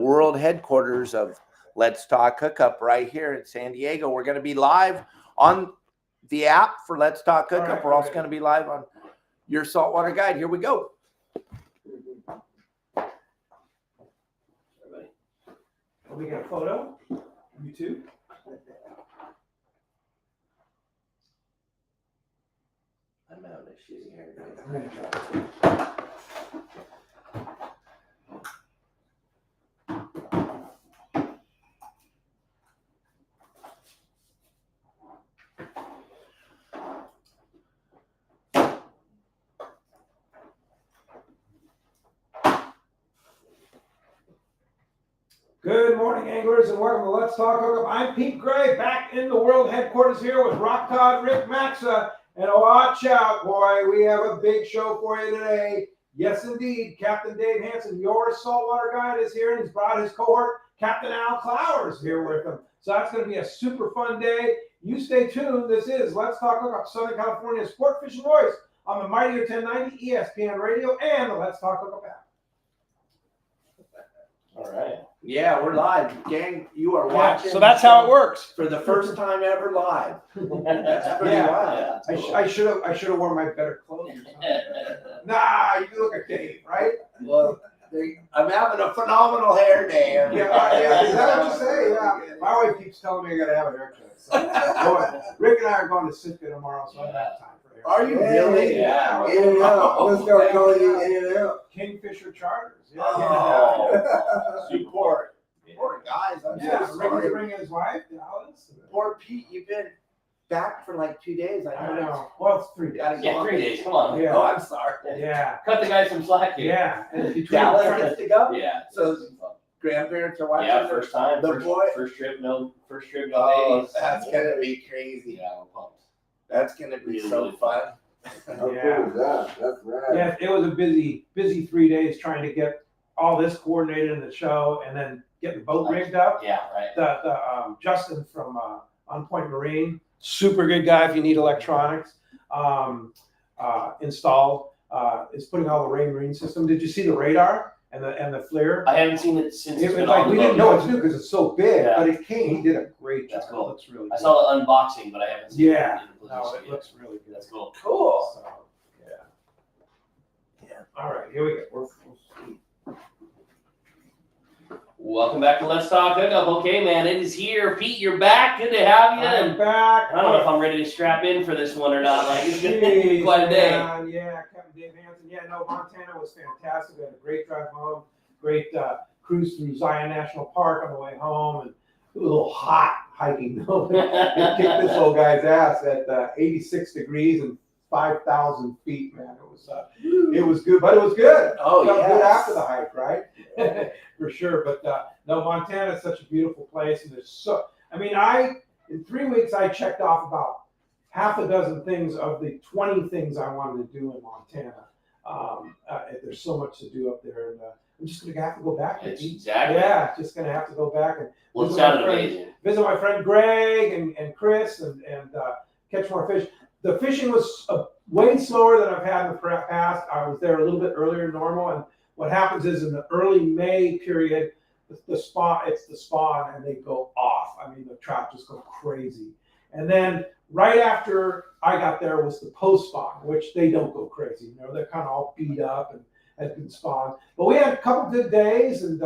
World headquarters of Let's Talk Hookup right here in San Diego. We're going to be live on the app for Let's Talk Hookup. Right, we're also going to be live on your Saltwater Guide. Here we go. We got a photo. You too. I'm out of shitty hair. Good morning, anglers, and welcome to Let's Talk Hookup. I'm Pete Gray, back in the world headquarters here with Rock Cod Rick Maxa. And watch out, boy, we have a big show for you today. Yes, indeed, Captain Dave Hansen, your saltwater guide, is here, and he's brought his cohort, Captain Al Clowers, here with him. So that's going to be a super fun day. You stay tuned. This is Let's Talk Hookup, Southern California's sport fishing voice on the Mightier 1090 ESPN Radio and the Let's Talk Hookup app. All right. Yeah, we're live, gang. You are watching. So that's how it works. For the first time ever live. That's pretty wild. I should have worn my better clothes. Nah, you look like Dave, right? Well, I'm having a phenomenal hair day. Yeah, is that what you say? Yeah. My wife keeps telling me I gotta have a haircut. So, Rick and I are going to Sitka tomorrow, so I don't have time for haircut. Are you really? Yeah. In and out. Let's go calling you in and out. Kingfisher Charters. Yeah. Oh, support. Poor guys. I'm Yeah, so Rick was sorry. bringing his wife, Alice. Poor Pete, you've been back for like 2 days. I know. Well, it's 3 days. Yeah, 3 days. Come on. Yeah. Oh, I'm sorry. Yeah. Cut the guy some slack here. Yeah. And between Dallas gets to go? Yeah. So grandparents are watching. Yeah, first time. The boy. First trip, no babies. Oh, that's gonna be crazy. Yeah, I'm pumped. That's gonna be Really, so really fun. How cool is that? That's rad. Yeah, it was a busy 3 days trying to get all this coordinated in the show and then get the boat rigged up. Yeah, right. The Justin from On Point Marine, super good guy if you need electronics, installed, is putting all the Ray Marine system. Did you see the radar and the FLIR? I haven't seen it since. It It's was been like on we the didn't boat. know it's new because it's so big, Yeah. but it came. He did a great job. That's cool. It looks really I good. saw the unboxing, but I haven't seen Yeah, it. in no, position it yet. looks really good. That's cool. Cool. So, yeah. All right, here we go. We're Welcome back to Let's Talk Hookup. Okay, man, it is here. Pete, you're back. Good to have you. I'm back. I don't know if I'm ready to strap in for this one or not. Like, it's gonna be Jeez, quite a day. man. Yeah, Captain Dave Hansen. Yeah, no, Montana was fantastic. We had a great drive home, great cruise through Zion National Park on the way home, and it was a little hot hiking. It kicked this old guy's ass at 86 degrees and 5,000 feet, man. It was good, but it was good. Oh, Felt good yes. after the hike, right? For sure. But no, Montana is such a beautiful place, and there's so. I mean, in 3 weeks I checked off about half a dozen things of the 20 things I wanted to do in Montana. There's so much to do up there, and I'm just gonna have to go back. It's exactly. Yeah, just gonna have to go back and Well, it visit my sounded friends. amazing. Visit my friend Greg and Chris and catch more fish. The fishing was way slower than I've had in the past. I was there a little bit earlier than normal, and what happens is in the early May period, it's the spawn, and they go off. I mean, the trout just go crazy. And then right after I got there was the post spawn, which they don't go crazy. You know, they're kind of all beat up and had been spawned. But we had a couple good days and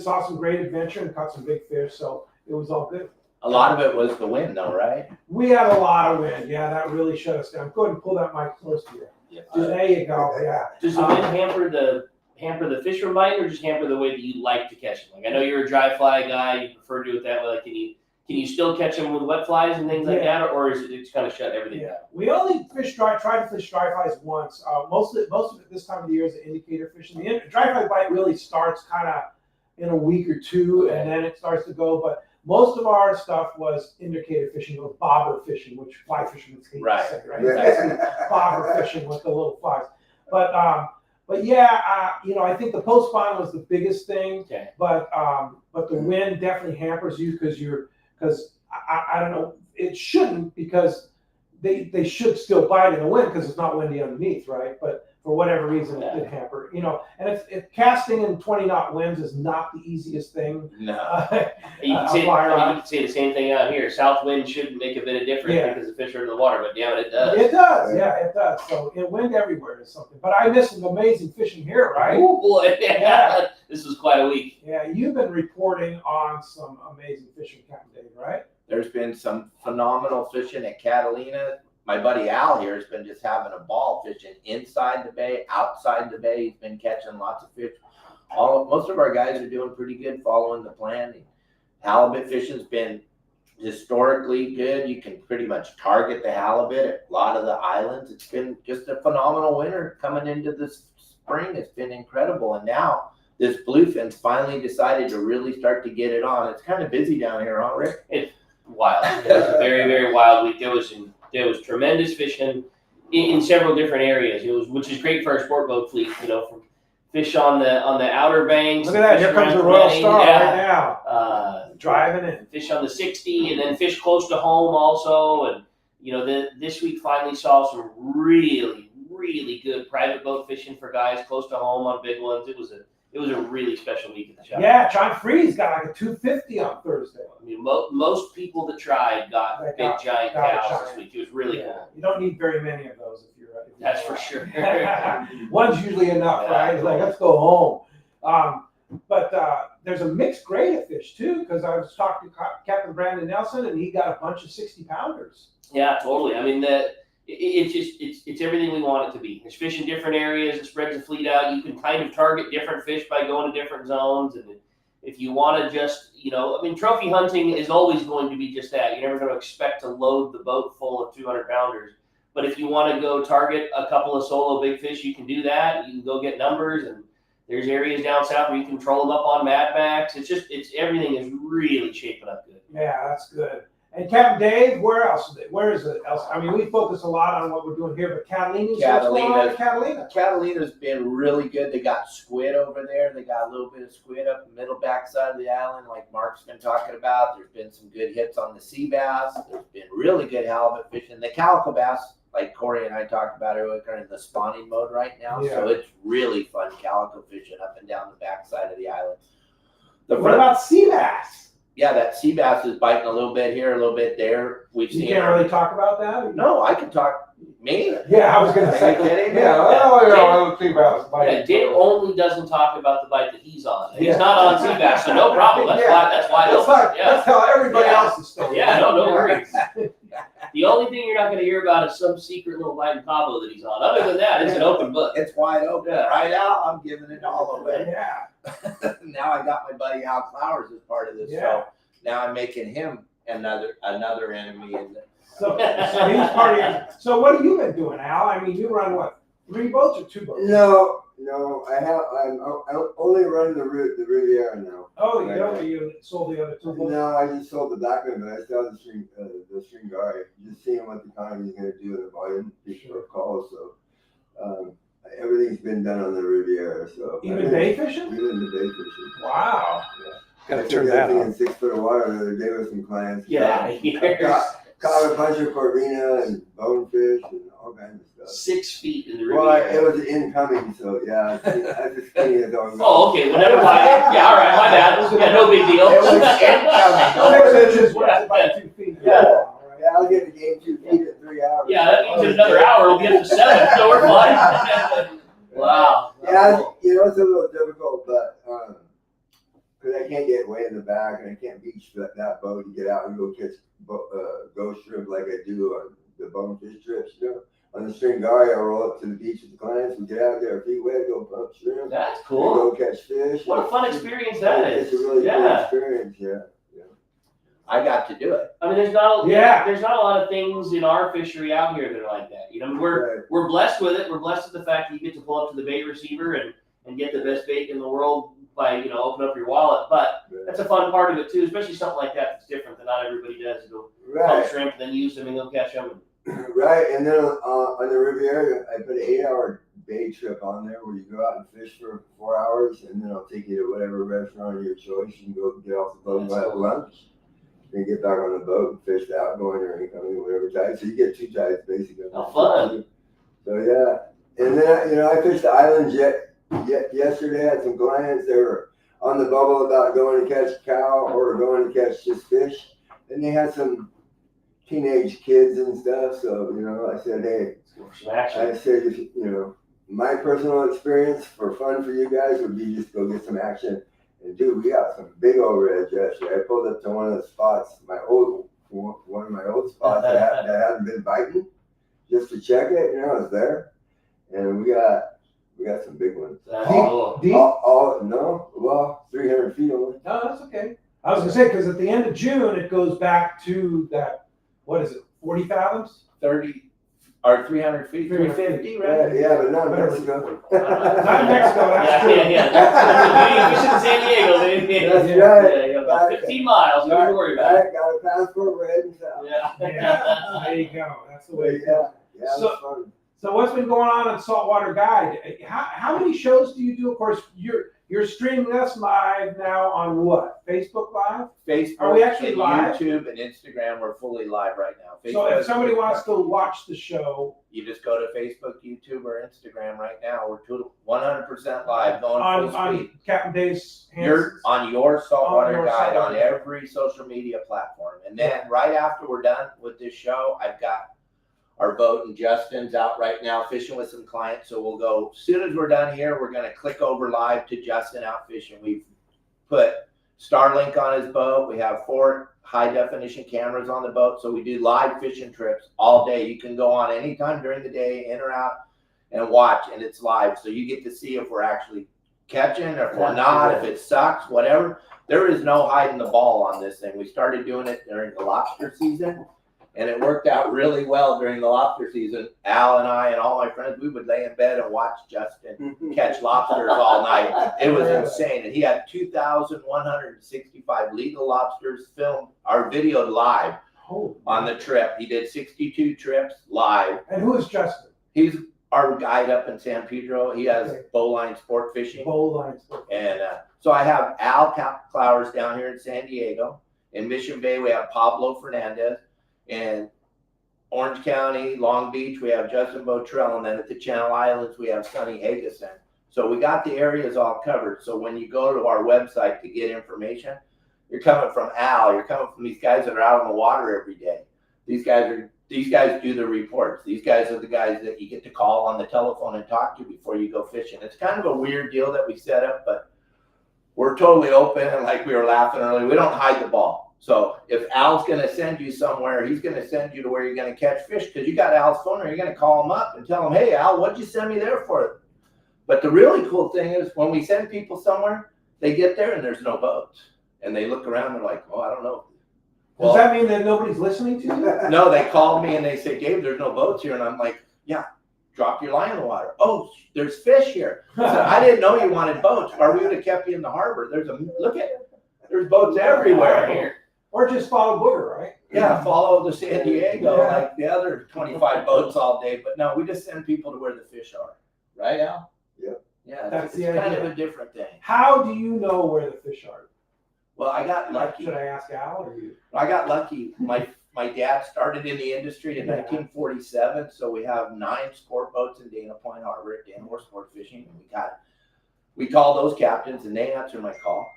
saw some great adventure and caught some big fish. So it was all good. A lot of it was the wind, though, right? We had a lot of wind. Yeah, that really shut us down. Go ahead and pull that mic close to you. Yeah. There you go. Yeah. Does the wind hamper the fish from biting, or just hamper the way that you like to catch them? Like, I know you're a dry fly guy. You prefer to do it that way. Like, can you still catch them with wet flies and things like that, or is it kind of shut everything down? We only try to fish dry flies once. Most of it this time of the year is the indicator fishing. The dry fly bite really starts kind of in a week or two, and then it starts to go. But most of our stuff was indicator fishing or bobber fishing, which fly fishermen hate to say, right? Yeah. Bobber fishing with the little flies. But yeah, I think the post spawn was the biggest thing. Okay. But the wind definitely hampers you because I don't know, it shouldn't, because they should still bite in the wind because it's not windy underneath, right? But for whatever reason it did hamper. You know, and if casting in 20 knot winds is not the easiest thing. No. You can say the same thing out here. South wind shouldn't make a bit of difference because the fish are in the water, but damn it, it does. It does, yeah, it does. So wind everywhere is something. But I missed some amazing fishing here, right? Oh boy, Yeah. This was quite a week. Yeah, you've been reporting on some amazing fishing, Captain Dave, right? There's been some phenomenal fishing at Catalina. My buddy Al here has been just having a ball fishing inside the bay, outside the bay. He's been catching lots of fish. Most of our guys are doing pretty good following the plan. Halibut fishing's been historically good. You can pretty much target the halibut at a lot of the islands. It's been just a phenomenal winter coming into this spring. It's been incredible. And now this bluefin's finally decided to really start to get it on. It's kind of busy down here, huh, Rick? It's wild. It was a very, very wild week. There was tremendous fishing in several different areas. Which is great for our sport boat fleet. You know, from fish on the outer banks. Look at that! Here comes the Royal Star right now. Driving it. Fish on the 60, and then fish close to home also. And you know, this week finally saw some really, really good private boat fishing for guys close to home on big ones. It was a really special week at the shop. Yeah, John Freeze got like a 250 on Thursday. I mean, most people that tried got big giant cows this week. It was really cool. You don't need very many of those if you're ready. That's for sure. One's usually enough, right? It's like, let's go home. But there's a mixed grade of fish too, because I was talking to Captain Brandon Nelson, and he got a bunch of 60-pounders. Yeah, totally. I mean, it's everything we want it to be. There's fish in different areas. It spreads the fleet out. You can kind of target different fish by going to different zones. And if you want to just, I mean, trophy hunting is always going to be just that. You're never going to expect to load the boat full of 200-pounders. But if you want to go target a couple of solo big fish, you can do that. You can go get numbers, and there's areas down south where you can troll them up on madbacks. Everything is really shaping up good. Yeah, that's good. And Captain Dave, where else? Where is it else? I mean, we focus a lot on what we're doing here, but Catalina's what's going on in Catalina? Catalina's been really good. They got squid over there. They got a little bit of squid up the middle backside of the island, like Mark's been talking about. There's been some good hits on the sea bass. There's been really good halibut fishing. The calico bass, like Corey and I talked about earlier, are in the spawning mode right now. Yeah. So it's really fun calico fishing up and down the backside of the island. What about sea bass? Yeah, that sea bass is biting a little bit here, a little bit there. You can't really talk about that? No, I can talk. Me? Yeah, I was going to say. Sea bass. Yeah, Dave only doesn't talk about the bite that he's on. He's not on sea bass, so no problem. That's why. Let's tell everybody else's story. Yeah, no worries. The only thing you're not going to hear about is some secret little bite in Cabo that he's on. Other than that, it's an open book. It's wide open. Yeah. Right now, I'm giving it all away. Yeah. Now I got my buddy Al Flowers as part of this show. Now I'm making him another enemy. So he's part of you. So what have you been doing, Al? I mean, you run what? 3 boats or 2 boats? No, I'm only running the Riviera now. Oh, you sold the other 2 boats? No, I just sold the back one, but I still have the string guy. Just seeing what the economy's going to do in the volume before calls. So everything's been done on the Riviera. So Even day fishing? Even the day fishing. Wow. Yeah. Gotta turn that in on. 6 foot of water the other day with some clients. Yeah, Caught a bunch of Corvina and bonefish and all kinds of stuff. 6 feet in the Well, Riviera. it was incoming, so yeah, I just skinny as all. Oh, okay. Well, never mind. Yeah, all right. My bad. Yeah, no big deal. It was incoming. 6 inches worth about 2 feet. Yeah, I'll get the game 2 feet in 3 hours. Yeah, that means in another hour we'll get to 7, so we're fine. Wow. Yeah, it's a little difficult, but because I can't get way in the back and I can't beach that boat and get out and go catch ghost shrimp like I do on the bonefish trips. On the string guy, I roll up to the beach with the clients. We get out there, feet wet, go pump shrimp. That's Go cool. catch fish. What a fun experience that is. It's a really cool experience, yeah. I got to do it. I mean, there's not a lot of things in our fishery out here that are like that. We're blessed with it. We're blessed with the fact that you get to pull up to the bait receiver and get the best bait in the world by open up your wallet. But that's a fun part of it too, especially something like that that's different that not everybody does. Go pump shrimp, then use them and go catch them. Right, and then on the Riviera, I put an 8-hour day trip on there where you go out and fish for 4 hours, and then I'll take you to whatever restaurant of your choice. You can go get off the boat and have lunch. Then get back on the boat and fish the outgoing or incoming, whatever tide. So you get 2 tides basically. How fun. So yeah. And then, I fished the islands yesterday. I had some clients, they were on the bubble about going to catch cow or going to catch just fish. And they had some teenage kids and stuff. So, I said, hey, Some action. I said, if my personal experience for fun for you guys would be just go get some action. And dude, we got some big old reds yesterday. I pulled up to one of the spots, one of my old spots that hadn't been biting, just to check it. I was there, and we got some big ones. That's cool. Deep? No, well, 300 feet only. No, that's okay. I was gonna say, because at the end of June, it goes back to that, what is it, 40 fathoms? 30 or 300 feet, 350, right? Yeah, but not in Mexico. Not in Mexico, that's true. Yeah. That's fishing in San Diego, baby. That's Yeah. right. Yeah, about 15 miles. Don't worry about it. I got a passport, we're heading south. Yeah. Yeah, there you go. That's the way to go. Yeah, it So- was fun. So what's been going on Saltwater Guide? How many shows do you do? Of course, you're streaming us live now on what? Facebook Live? Facebook, Are we actually and live? YouTube and Instagram, we're fully live right now. So if Facebook, somebody wants to watch the show you just go to Facebook, YouTube, or Instagram right now. We're 100% live, going full on speed. Captain Dave's You're Hansen's. on your saltwater your guide on saltwater. every social media platform. And then right after we're done with this show, I've got our boat and Justin's out right now fishing with some clients. So we'll go, as soon as we're done here, we're going to click over live to Justin out fishing. We've put Starlink on his boat. We have 4 high definition cameras on the boat. So we do live fishing trips all day. You can go on anytime during the day, in or out, and watch, and it's live. So you get to see if we're actually catching, or if we're not, if it sucks, whatever. There is no hiding the ball on this thing. We started doing it during the lobster season, and it worked out really well during the lobster season. Al and I and all my friends, we would lay in bed and watch Justin catch lobsters all night. It was insane. And he had 2,165 legal lobsters filmed or videoed live on the trip. He did 62 trips live. And who is Justin? He's our guide up in San Pedro. He has bowline sport fishing. Bowline. And so I have Al Clowers down here in San Diego. In Mission Bay, we have Pablo Fernandez. In Orange County, Long Beach, we have Justin Botrell. And then at the Channel Islands, we have Sonny Hagison. So we got the areas all covered. So when you go to our website to get information, you're coming from Al. You're coming from these guys that are out on the water every day. These guys do the reports. These guys are the guys that you get to call on the telephone and talk to before you go fishing. It's kind of a weird deal that we set up, but we're totally open. And like we were laughing earlier, we don't hide the ball. So if Al's going to send you somewhere, he's going to send you to where you're going to catch fish, because you got Al's phone, or you're going to call him up and tell him, hey, Al, what'd you send me there for? But the really cool thing is when we send people somewhere, they get there and there's no boats. And they look around and they're like, oh, I don't know. Does that mean that nobody's listening to you? No, they call me and they say, Dave, there's no boats here. And I'm like, yeah, drop your line in the water. Oh, there's fish here. I said, I didn't know you wanted boats, or we would have kept you in the harbor. There's boats everywhere here. Or just follow Booger, right? Yeah, follow the San Diego, Yeah. like the other 25 boats all day. But no, we just send people to where the fish are. Right, Al? Yep. Yeah, That's it's the kind idea. of a different thing. How do you know where the fish are? Well, I got lucky. Should I ask Al or you? I got lucky. My dad started in the industry in 1947, so we have 9 sport boats in Dana Point Harbor at Danmore Sport Fishing. And we call those captains, and they answer my call.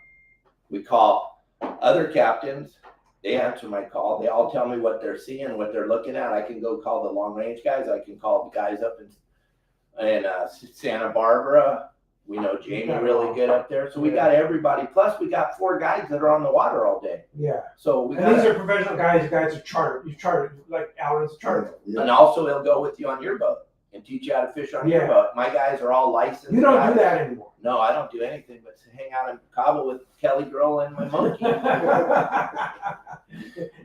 We call other captains, they answer my call. They all tell me what they're seeing, what they're looking at. I can go call the long range guys. I can call the guys up in Santa Barbara. We know Jamie really good up there. So we got everybody. Plus we got 4 guides that are on the water all day. Yeah. So we And these are professional guys. You guys are chartered. You chartered, like Alan's chartered. Yeah. and also he'll go with you on your boat and teach you how to fish on your Yeah. boat. My guys are all licensed. You don't guys. do that anymore. No, I don't do anything but hang out in Cabo with Kelly Girl and my monkey.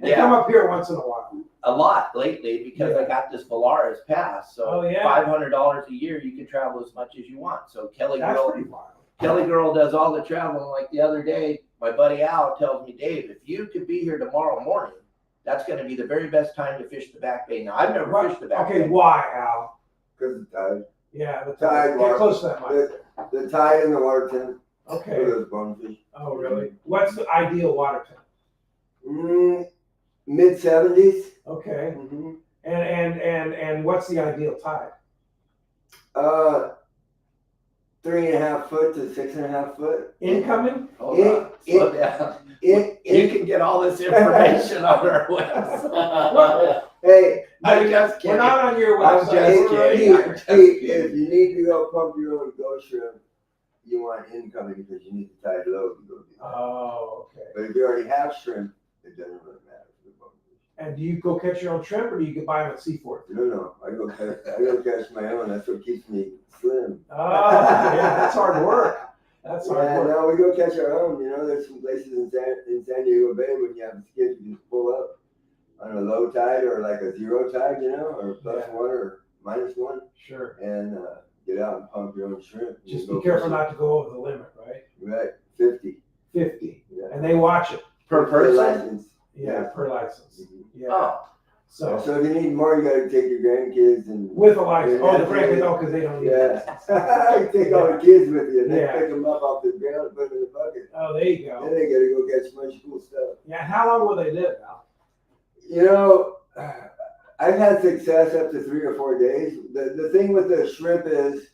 They come up here once in a while. A lot lately because I got this Valaris pass. So Oh, yeah. $500 a year, you can travel as much as you want. So Kelly That's Girl pretty wild. does all the traveling. Like the other day, my buddy Al tells me, Dave, if you could be here tomorrow morning, that's going to be the very best time to fish the Back Bay. Now, I've never fished the Back Okay, Bay. why, Al? Because the tide. Yeah, the Tide tide. Get water. close to that mic. The tide and the water temp for Okay. those bonefish. Oh, really? What's the ideal water temp? Mid-70s. Okay. Mm-hmm. And what's the ideal tide? 3.5 foot to 6.5 foot. Incoming? Hold on, slow down. You can get all this information on our website. Hey, I'm just We're kidding. not on your I'm website. just We're kidding. right I'm just if kidding. you need to go pump your own ghost shrimp, you want incoming because you need to tie low to go do that. Oh, okay. But if you already have shrimp, it doesn't really matter for the bonefish. And do you go catch your own shrimp, or do you go buy them at Seaford? No, I go catch my own. That's what keeps me slim. Oh, yeah, that's hard work. That's hard Yeah, work. no, we go catch our own. You know, there's some places in San Diego Bay when you have a skid, you just pull up on a low tide or like a zero tide, you know, or plus Yeah. 1 or minus 1, Sure. and get out and pump your own shrimp. You Just go be careful fishing. not to go over the limit, right? Right, 50. 50. Yeah. And they watch it. Per person? license. Yeah, per license. Mhm. Yeah. Oh, So So if you need more, you gotta take your grandkids and with a license. Yeah, Oh, the grandkids, oh, because they don't need a yeah, license. take all the kids with you and then Yeah. pick them up off the ground and put them in the bucket. Oh, there you Then go. they gotta go get some much cool stuff. Yeah, how long will they live now? You know, I've had success up to 3 or 4 days. The thing with the shrimp is,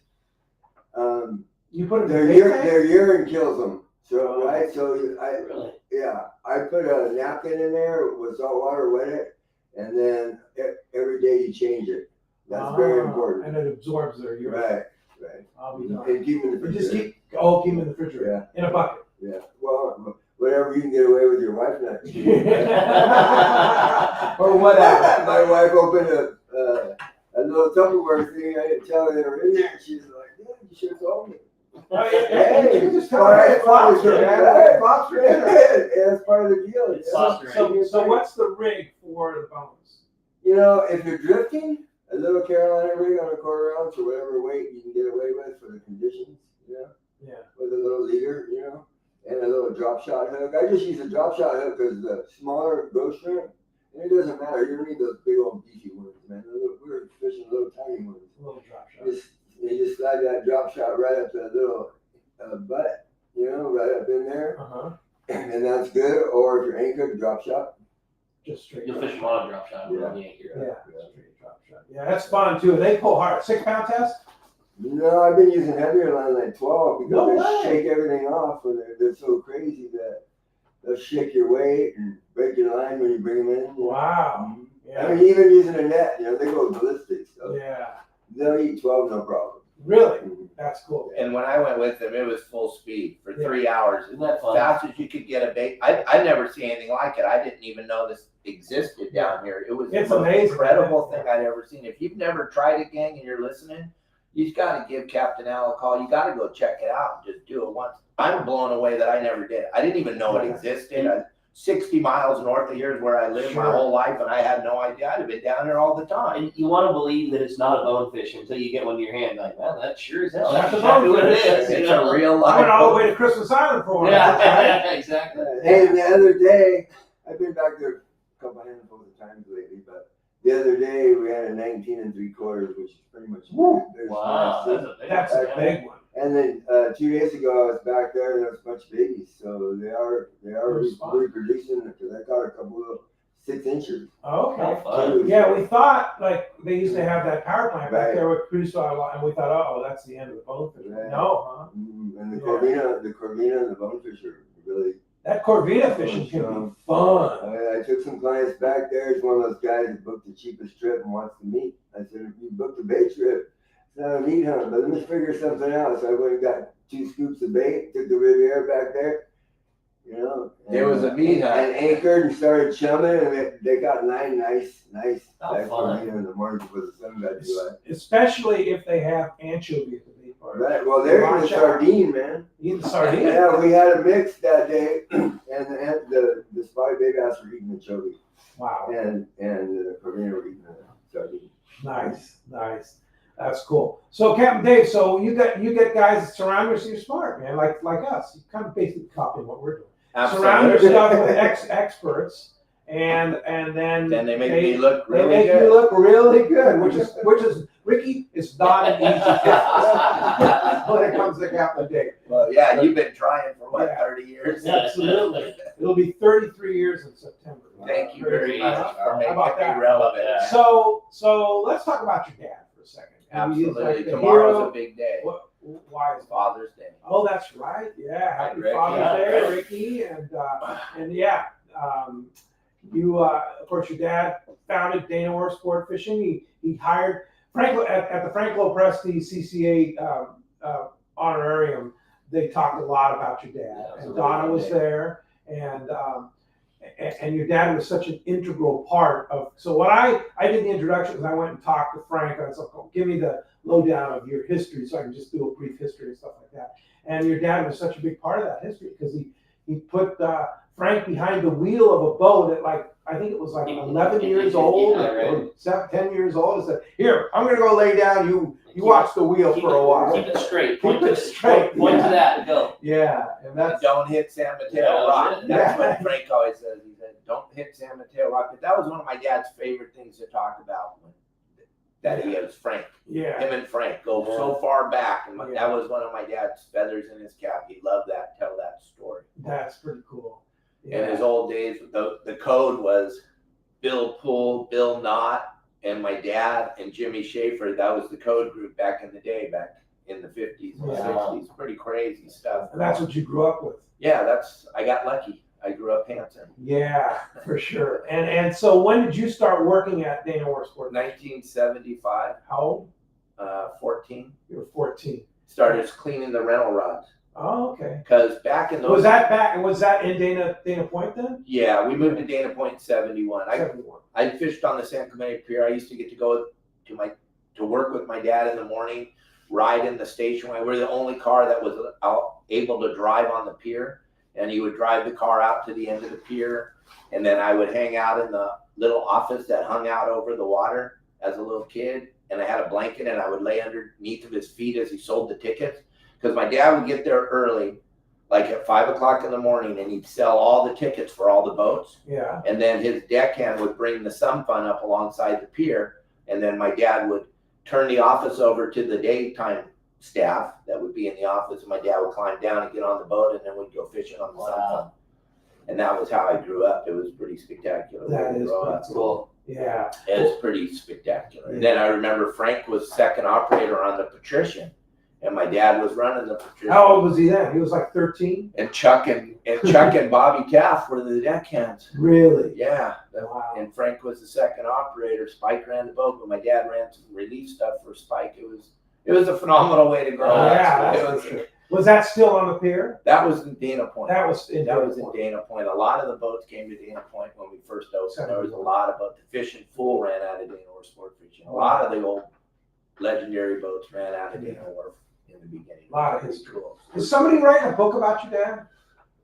You put them their in urine, tank? their urine kills them. So Oh. right, so Really? I put a napkin in there with salt water, wet it, and then every day you change it. That's very important. And it absorbs their urine. Right. I'll be darned. And keep them in the You just refrigerator. keep them in the refrigerator, in a bucket. Yeah. Well, whatever you can get away with your wife not to do. Or whatever. My wife opened a little Tupperware thing. I didn't tell her they were in there. She's like, "Yeah, you should have told me." Oh, yeah, you can just tell her, Right, hey, it's lobster, right. man. It's lobster dinner. Yeah, that's part of the deal. It's yeah. lobster. So what's the rig for the bones? You know, if you're drifting, a little Carolina rig on a quarter ounce or whatever weight you can get away with for the conditions, you know, Yeah. with a little leader, you know, and a little drop shot hook. I just use a drop shot hook because the smaller ghost shrimp, and it doesn't matter. You don't need those big old beefy ones, man. We're fishing little tiny ones. A little drop shot. You just slide that drop shot right up to the little butt, you know, right up in there, Uh-huh. and that's good. Or if you're anchored, drop shot. Just straight. You'll drop fish them shot. on a drop shot. Yeah. Yeah, straight drop shot. Yeah, that's fun too. They pull hard. 6-pound test? No, I've been using heavier line like 12 because No they way. shake everything off and they're so crazy that they'll shake your weight and break your line when you bring them in. Wow. I Yeah. mean, even using a net, you know, they go ballistic. So Yeah. they'll eat 12, no problem. Really? Mhm. That's cool. and when I went with them, it was full speed for 3 hours. Isn't that As fun? fast as you could get a bait. I never see anything like it. I didn't even know this existed down here. It was It's the most amazing. incredible thing I'd ever seen. If you've never tried it, gang, and you're listening, you've got to give Captain Al a call. You got to go check it out and just do it once. I'm blown away that I never did. I didn't even know it Yeah. existed. 60 miles north of here is where I lived my Sure. whole life, and I had no idea. I'd have been down there all the time. And you want to believe that it's not a bonefish until you get one in your hand. Like, well, that sure as hell. That's That's a exactly what it bonefish. is. You It's know? a real I life. went all the way to Christmas Island for one. Yeah, exactly. Hey, the other day, I've been back there a couple handfuls of times lately, but the other day we had a 19 3/4, which is pretty much there's Wow, five, that's a big That's a one. big one. And then 2 days ago, I was back there, and there was a bunch of babies. So they are Respond. reproducing because I got a couple of 6 inchers. Oh, okay. How fun. Yeah, we thought like they used to have that power plant back Right. there with produce a lot, and we thought, oh, that's the end of the bonefish. Right. No, huh? And the Yeah. Corvina and the Bonefish are really. That Corvina fishing can be fun. I took some clients back there. He's one of those guys that booked the cheapest trip and wants to meet. I said, if you booked a bait trip, it's not a meat hunt, but let me figure something out. So I went and got 2 scoops of bait, took the Riviera back there, you know. It was a meat hunt. And anchored and started chumming, and they got 9 nice Oh, back fun. in the morning before the sun got too hot. Especially if they have anchovy at the bait bar. Right, well, they're in the Watch out. sardine, man. Eating sardine. Yeah, we had a mix that day, and the spotted bay bass were eating anchovy, Wow. and the Corvina were eating sardine. Nice. That's cool. So Captain Dave, so you get guys that surround yourself. You're smart, man, like us. You kind of basically copy what we're doing. Surround yourself with experts, and then Then they make me look They really make good. you look really good, which is Ricky. It's not an easy task when it comes to Captain Dave. Well, yeah, you've been trying for what, Yeah. 30 years? Absolutely. It'll be 33 years in September. Thank you very much for How making about me that? relevant. Yeah. So let's talk about your dad for a second. Absolutely. like the Tomorrow's hero. a big day. Why is Father's Day. Oh, that's right. Yeah, happy Rick, Father's yeah, Day, right. Ricky, and yeah, you of course your dad founded Dana Orr Sportfishing. He hired Frank at the Frank Lopresti CCA honorarium. They talked a lot about your dad, Yeah, and Donna was there, and your dad was such an integral part of. So what I did the introductions. I went and talked to Frank. I was like, oh, give me the lowdown of your history, so I can just do a brief history and stuff like that. And your dad was such a big part of that history because he put Frank behind the wheel of a boat at like, I think it was like 11 years old, Yeah, right. or 10 years old, and said, "Here, I'm gonna go lay down. You watch the wheel Keep for a while." Keep it straight. Keep it straight, Point yeah. to that and go. Yeah, and that's Don't hit San Mateo Yeah, Rock. yeah. That's what Frank always says. He said, don't hit San Mateo Rock. But that was one of my dad's favorite things to talk about. That he was Frank. yeah. Him and Frank go so far back. And Yeah. that was one of my dad's feathers in his cap. He loved that, tell that story. That's pretty cool. In his old days, the code was Bill Poole, Bill Knott, and my dad and Jimmy Schaefer. That was the code group back in the day, back in the 50s and Wow. 60s. Pretty crazy stuff. And that's what you grew up with. Yeah, I got lucky. I grew up Hansen. Yeah, for sure. And so when did you start working at Dana Orr Sport? 1975, How old? 14. You were 14. Started cleaning the rental rods. Oh, okay. Because back in those Was that in Dana Point then? Yeah, we moved to Dana Point in 71. 71. I fished on the San Clemente Pier. I used to get to go to work with my dad in the morning, ride in the station wagon. We're the only car that was able to drive on the pier, and he would drive the car out to the end of the pier, and then I would hang out in the little office that hung out over the water as a little kid, and I had a blanket, and I would lay underneath of his feet as he sold the tickets, because my dad would get there early, like at 5 o'clock in the morning, and he'd sell all the tickets for all the boats. Yeah. And then his deckhand would bring the sun fun up alongside the pier. And then my dad would turn the office over to the daytime staff that would be in the office. And my dad would climb down and get on the boat, and then we'd go fishing on the sun fun. And that was how I grew up. It was pretty spectacular. That is pretty Cool. Yeah. It was pretty spectacular. Yeah. And then I remember Frank was second operator on the Patrician, and my dad was running the Patrician. How old was he then? He was like 13? And Chuck and Bobby Taft were the deckhands. Really? Yeah. Wow. And Frank was the second operator. Spike ran the boat, but my dad ran some relief stuff for Spike. It was a phenomenal way to grow up. Yeah, It that's was- for sure. Was that still on the pier? That was in Dana Point. That was in That was in Point. Dana Point. A lot of the boats came to Dana Point when we first opened. There was a lot of boats. The Fish and Fool ran out of Dana Orr Sportfishing. A lot of the old legendary boats ran out of Dana Orr in the beginning. A lot of history. Cool. Is somebody writing a book about your dad?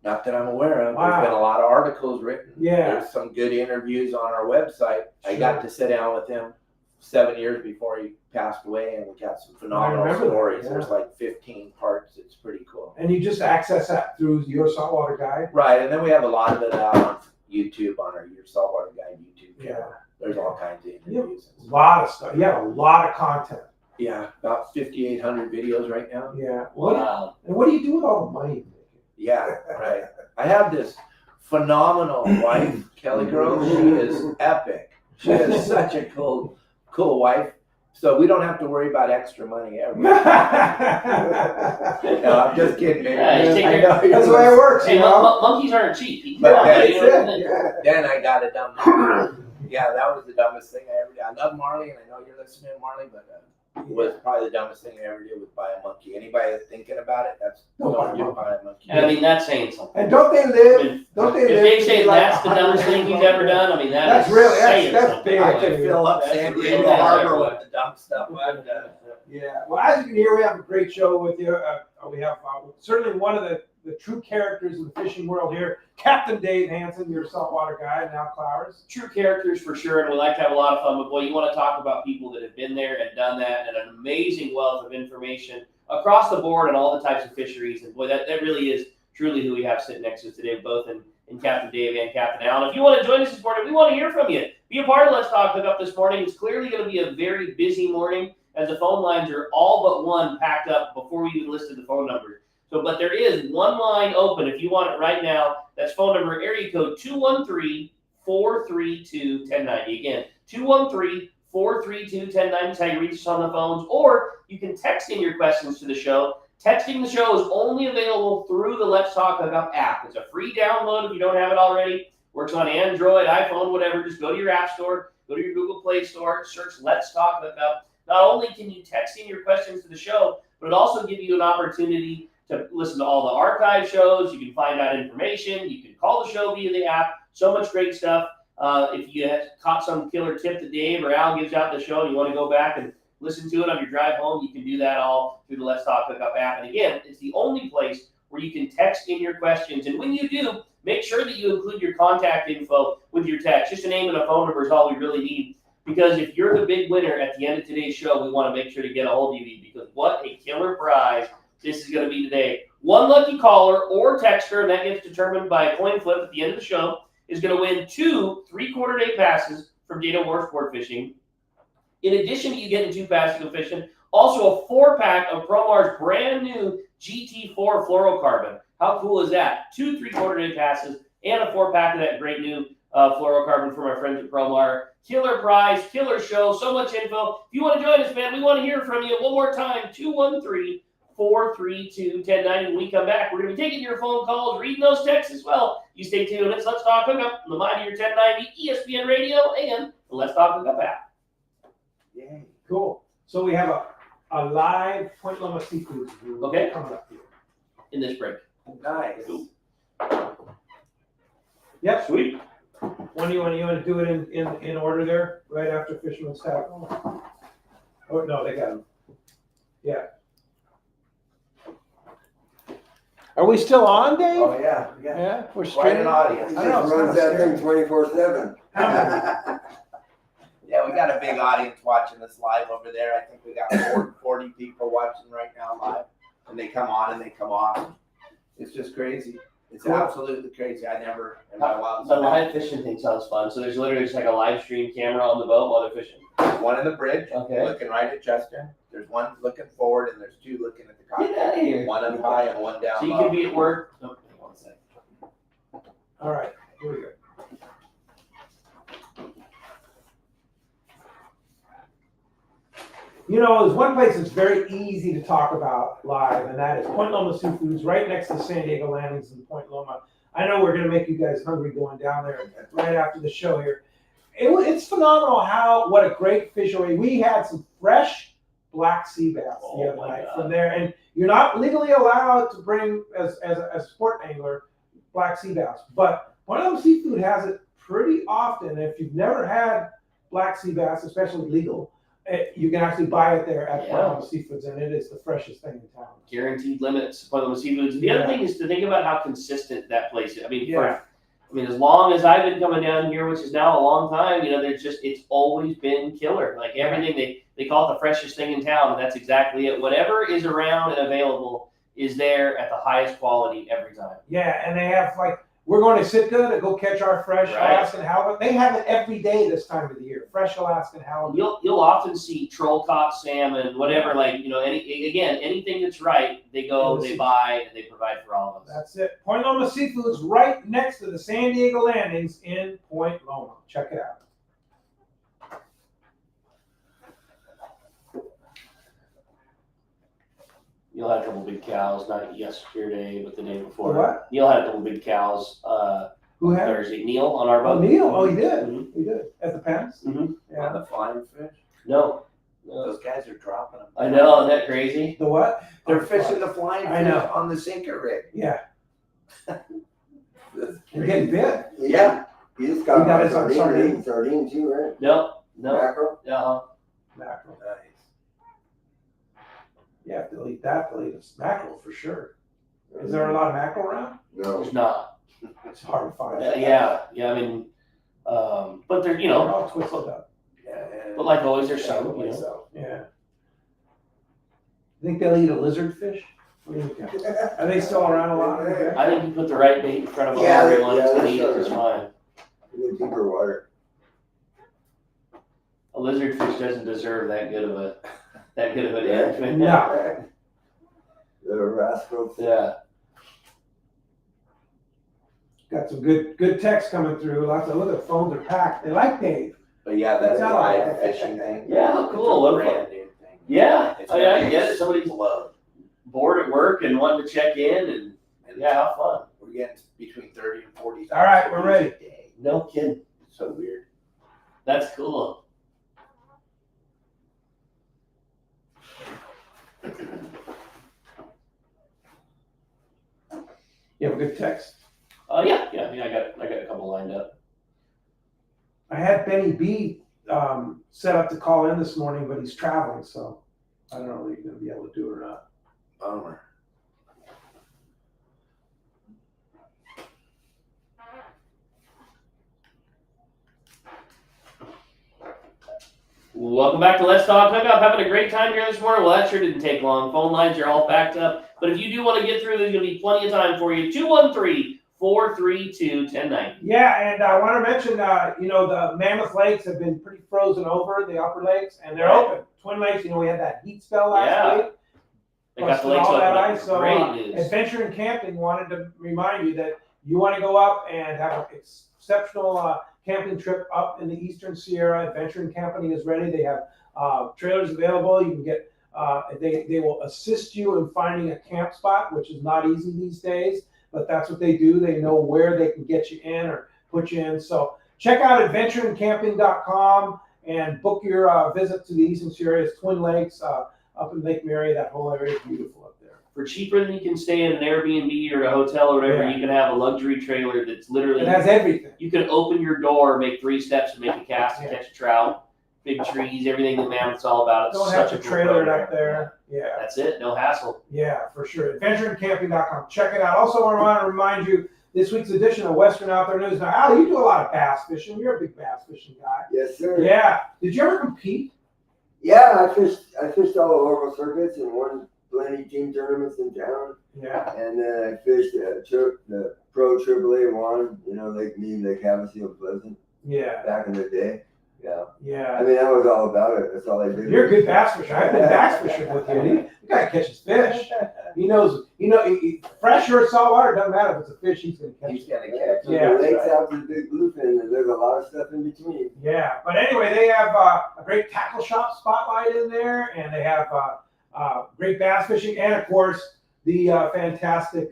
Not that I'm aware of. Wow. There's been a lot of articles written. Yeah. There's some good interviews on our website. I got to sit down with him 7 years before he passed away, and we got some phenomenal remember that, stories. yeah. There's like 15 parts. It's pretty cool. And you just access that through your Saltwater Guide? Right, and then we have a lot of it out on YouTube on our Your Saltwater Guide YouTube channel. Yeah. There's all kinds of interviews. A lot of stuff. You have a lot of content. Yeah, about 5,800 videos right now. Yeah. Wow. And what do you do with all the money you make? Yeah, right. I have this phenomenal wife, Kelly Girl. She is epic. She is such a cool wife. So we don't have to worry about extra money ever. No, I'm just kidding, man. Yeah, you take I your- know That's the way it works, Hey, you know? monkeys aren't cheap. But That's You know what I mean? it. Yeah. Then I got a dumb. Yeah, that was the dumbest thing I ever did. I love Marley, and I know you're listening, Marley, but it was probably the dumbest thing I ever did was buy a monkey. Anybody that's thinking about it, Don't buy a don't buy a monkey. And I mean, that's saying something. And don't they live? If Don't they if live? they to say be like that's the dumbest thing he's ever done, I mean, That's is really- saying that's something. big. I could fill up That's San real Diego nice, Harbor everyone. with the dumb stuff. Yeah. Well, as you can hear, we have a great show with you. We have certainly one of the true characters in the fishing world here, Captain Dave Hansen, your saltwater guide, now Clowers. True characters for sure, and we like to have a lot of fun. But boy, you want to talk about people that have been there and done that, and an amazing wealth of information across the board on all the types of fisheries. And boy, that really is truly who we have sitting next to us today, both in Captain Dave and Captain Alan. If you want to join us this morning, we want to hear from you. Be a part of Let's Talk Hookup this morning. It's clearly going to be a very busy morning, as the phone lines are all but one packed up before we even listed the phone numbers. So, but there is one line open if you want it right now. That's phone number area code 213-432-1090. Again, 432-1090 is how you reach us on the phones, or you can text in your questions to the show. Texting the show is only available through the Let's Talk Hookup app. It's a free download if you don't have it already. Works on Android, iPhone, whatever. Just go to your app store, go to your Google Play Store, search Let's Talk Hookup. Not only can you text in your questions to the show, but it also gives you an opportunity to listen to all the archive shows. You can find out information. You can call the show via the app. So much great stuff. If you have caught some killer tip that Dave or Al gives out in the show and you want to go back and listen to it on your drive home, you can do that all through the Let's Talk Hookup app. And again, it's the only place where you can text in your questions. And when you do, make sure that you include your contact info with your text. Just a name and a phone number is all we really need. Because if you're the big winner at the end of today's show, we want to make sure to get a hold of you, because what a killer prize this is going to be today. One lucky caller or texter, and that gets determined by a coin flip at the end of the show, is going to win 2 3/4 day passes from Data War Sportfishing. In addition to you getting 2 passes of fishing, also a 4-pack of Promar's brand new GT4 fluorocarbon. How cool is that? 2 3/4 day passes and a 4-pack of that great new fluorocarbon from our friends at Promar. Killer prize, killer show, so much info. If you want to join us, man, we want to hear from you. One more time, 213-432-1090. When we come back, we're going to be taking your phone calls, reading those texts as well. You stay tuned. Let's Talk Hookup on the Mind of Your 1090 ESPN Radio and the Let's Talk Hookup app. Yay, cool. So we have a live Point Loma seafood Okay. coming up here. In this break. Nice. Cool. Yep. Sweet. When you want to do it in order there, right after Fisherman's Tackle? Oh no, they got them. Yeah. Are we still on, Dave? Oh yeah, yeah. Yeah, we're Quite straight. an audience. He I know, just it's runs kinda that thing scary. 24/7. Yeah, we got a big audience watching us live over there. I think we got 40 people watching right now live, and they come on and they come off. It's just crazy. It's Cool. absolutely crazy. I never in my wild The live fishing thing sounds fun. So there's literally just like a live stream camera on the boat while they're fishing. There's one in the bridge, Okay. looking right at Justin. There's one looking forward, and there's 2 looking at the Get out of cockpit. here. One up high and one down So you low. can be at work. Oh, hang on a sec. All right, here we go. You know, there's one place that's very easy to talk about live, and that is Point Loma Seafoods, right next to San Diego Landings in Point Loma. I know we're going to make you guys hungry going down there right after the show here. It's phenomenal what a great fishery. We had some fresh black sea bass the other night from there, and you're not legally allowed to bring as a sport angler black sea bass, but Point Loma Seafood has it pretty often. If you've never had black sea bass, especially legal, you can actually buy it there at Point Loma Seafoods, and it is the freshest thing in town. Guaranteed limits, Point Loma Seafoods. The other thing is to think about how consistent that place is. I mean, as long as I've been coming down here, which is now a long time, it's always been killer. Like everything, they call it the freshest thing in town, and that's exactly it. Whatever is around and available is there at the highest quality every time. Yeah, and they have we're going to Sitka to go catch our fresh Alaskan halibut. They have it every day this time of the year. Fresh Alaskan halibut. You'll often see troll caught salmon, whatever, anything that's right, they go, they buy, and they provide for all of us. That's it. Point Loma Seafood's right next to the San Diego Landings in Point Loma. Check it out. Neil had a couple big cows, not yesterday, but the day before. What? Neil had a couple big cows Who had? Thursday. Neil on our Oh, boat. Neil. Oh, he did. Mhm. He did. At the pens? Mhm. Yeah. On the flying fish. No. Those guys are dropping them. I know, isn't that crazy? The what? They're fishing the flying I fish know. on the sinker rig. Yeah. That's You're getting bit. Yeah. He just He got got a his own sardine. sardine too, right? No. Mackerel. Mackerel. Nice. You have to eat that to eat a mackerel for sure. Is there a lot of mackerel around? No. There's not. It's hard to find. Yeah. I mean, but they're, They're all twisted up. Yeah. but like always, there's some. Probably so. Yeah. Think they'll eat a lizard fish? What do you think? Are they still around a lot? I think you put the right bait in front of them, Yeah, everyone, yeah, it's gonna that's eat it just fine. In deeper water. A lizard fish doesn't deserve that good of an damage. No. Little rascals. Yeah. Got some good text coming through. Lots of look at phones are packed. They like Dave. But yeah, that It's not live like- fishing thing. Yeah, how it's cool. a What brand new thing. Yeah, It's I mean, I gonna get it. Somebody's explode. bored at work and wanting to check in, and yeah, how fun. We're getting between 30 and 40. All right, we're ready. a day. No kidding. So weird. That's cool. You have a good text. Yeah. I got a couple lined up. I had Benny B set up to call in this morning, but he's traveling, so I don't know if he's going to be able to do it or not. Bummer. Welcome back to Let's Talk Hookup. Having a great time here this morning. Well, that sure didn't take long. Phone lines are all packed up. But if you do want to get through, there's going to be plenty of time for you. 213-432-1090. Yeah, and I want to mention, the Mammoth Lakes have been pretty frozen over, the upper lakes, and they're Right. open. Twin Lakes, we had that heat spell last Yeah. week. They got the Busted lakes all open that up. ice, so, Great news. Adventure and Camping wanted to remind you that you want to go up and have an exceptional camping trip up in the Eastern Sierra. Adventure and Camping is ready. They have trailers available. You can get, they will assist you in finding a camp spot, which is not easy these days, but that's what they do. They know where they can get you in or put you in. So check out adventureandcamping.com and book your visit to the Eastern Sierra, Twin Lakes, up in Lake Mary. That whole area is beautiful up there. For cheaper than you can stay in an Airbnb or a hotel or whatever, Yeah. you can have a luxury trailer that's literally, It has everything. you can open your door, make 3 steps and make a cast and Yeah. catch a trout. Big trees, everything that Mammoth's all about. It's Don't have such to a cool trailer it program. up there. Yeah. That's it, no hassle. Yeah, for sure. Adventureandcamping.com. Check it out. Also, I want to remind you this week's edition of Western Outdoor News. Now, Al, you do a lot of bass fishing. You're a big bass fishing guy. Yes, sir. Yeah. Did you ever compete? Yeah, I fished all the local circuits and won plenty team tournaments in town. Yeah. And then I fished the Pro AAA one, Lake Mead, Lake Havasu, and Pleasant Yeah. back in the day. Yeah. Yeah. I mean, that was all about it. That's all I did. You're a good bass fisher. I've been bass fishing with you. The guy catches fish. He knows, fresh or saltwater, doesn't matter if it's a fish, he's going to catch He's it. gonna catch. Yeah. The lakes out to the big bluefin, and there's a lot of stuff in between. Yeah. But anyway, they have a great tackle shop spotlight in there, and they have great bass fishing, and of course, the fantastic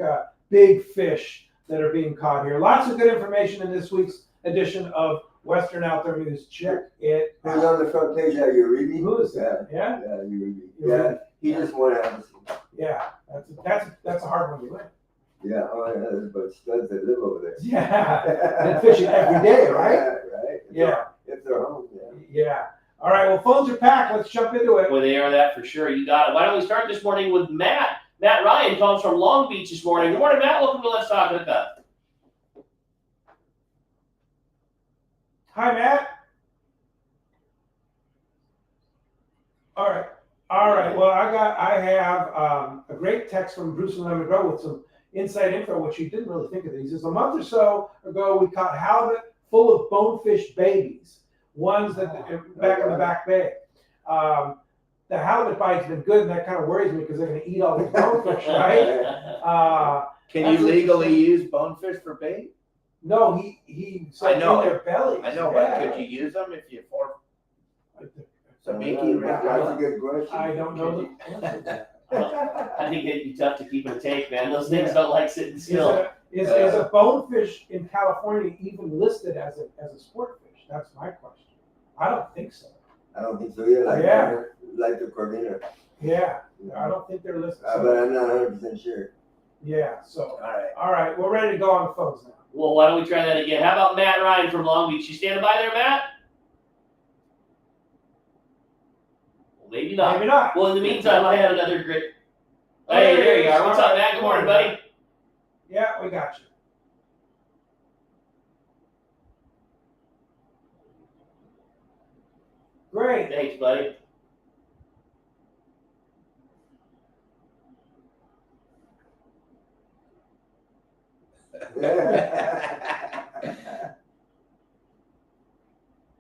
big fish that are being caught here. Lots of good information in this week's edition of Western Outdoor News. Check it Who's out. on the front page of Uribe? Who is that? Yeah? Yeah, Uribe. Uribe. Yeah, he just won Havasu. Yeah. That's a hard one to win. Yeah, oh yeah, there's about studs that live over there. Yeah. And fishing every day, right? Yeah, right. Yeah. If they're home, yeah. Yeah. All right. Well, phones are packed. Let's jump into it. Well, they are that for sure. You got it. Why don't we start this morning with Matt? Matt Ryan comes from Long Beach this morning. Good morning, Matt. Welcome to Let's Talk Hookup. Hi, Matt. All right. Well, I have a great text from Bruce and Lemon Grove with some inside info, which you didn't really think of these. Is a month or so ago, we caught halibut full of bonefish babies, ones that back in the back bay. The halibut bite's been good, and that kind of worries me because they're going to eat all the bonefish, right? Can That's you legally interesting. use bonefish for bait? No, he said I know. in their bellies. I know, Yeah. but could you use them if you fork some That's Mickey? a good question. I don't know the answer to that. I think it'd be tough to keep in a tank, man. Those things don't like sitting still. Is a bonefish in California even listed as a sport fish? That's my question. I don't think so. I don't think so either. Yeah. Like the Corvina. Yeah, I don't think they're listed. But I'm not 100% sure. Yeah, so, All right. all right, we're ready to go on the phones now. Well, why don't we try that again? How about Matt Ryan from Long Beach? You standing by there, Matt? Well, maybe not. Maybe not. Well, in the meantime, I had another great. Oh, Hey, there there he you is. are. What's All up, right. Matt? Good morning, buddy. Yeah, we got you. Great. Thanks, buddy.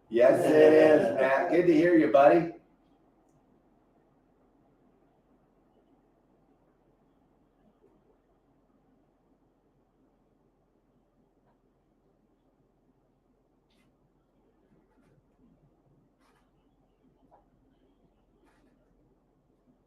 Yes, it is, Matt. Good to hear you, buddy.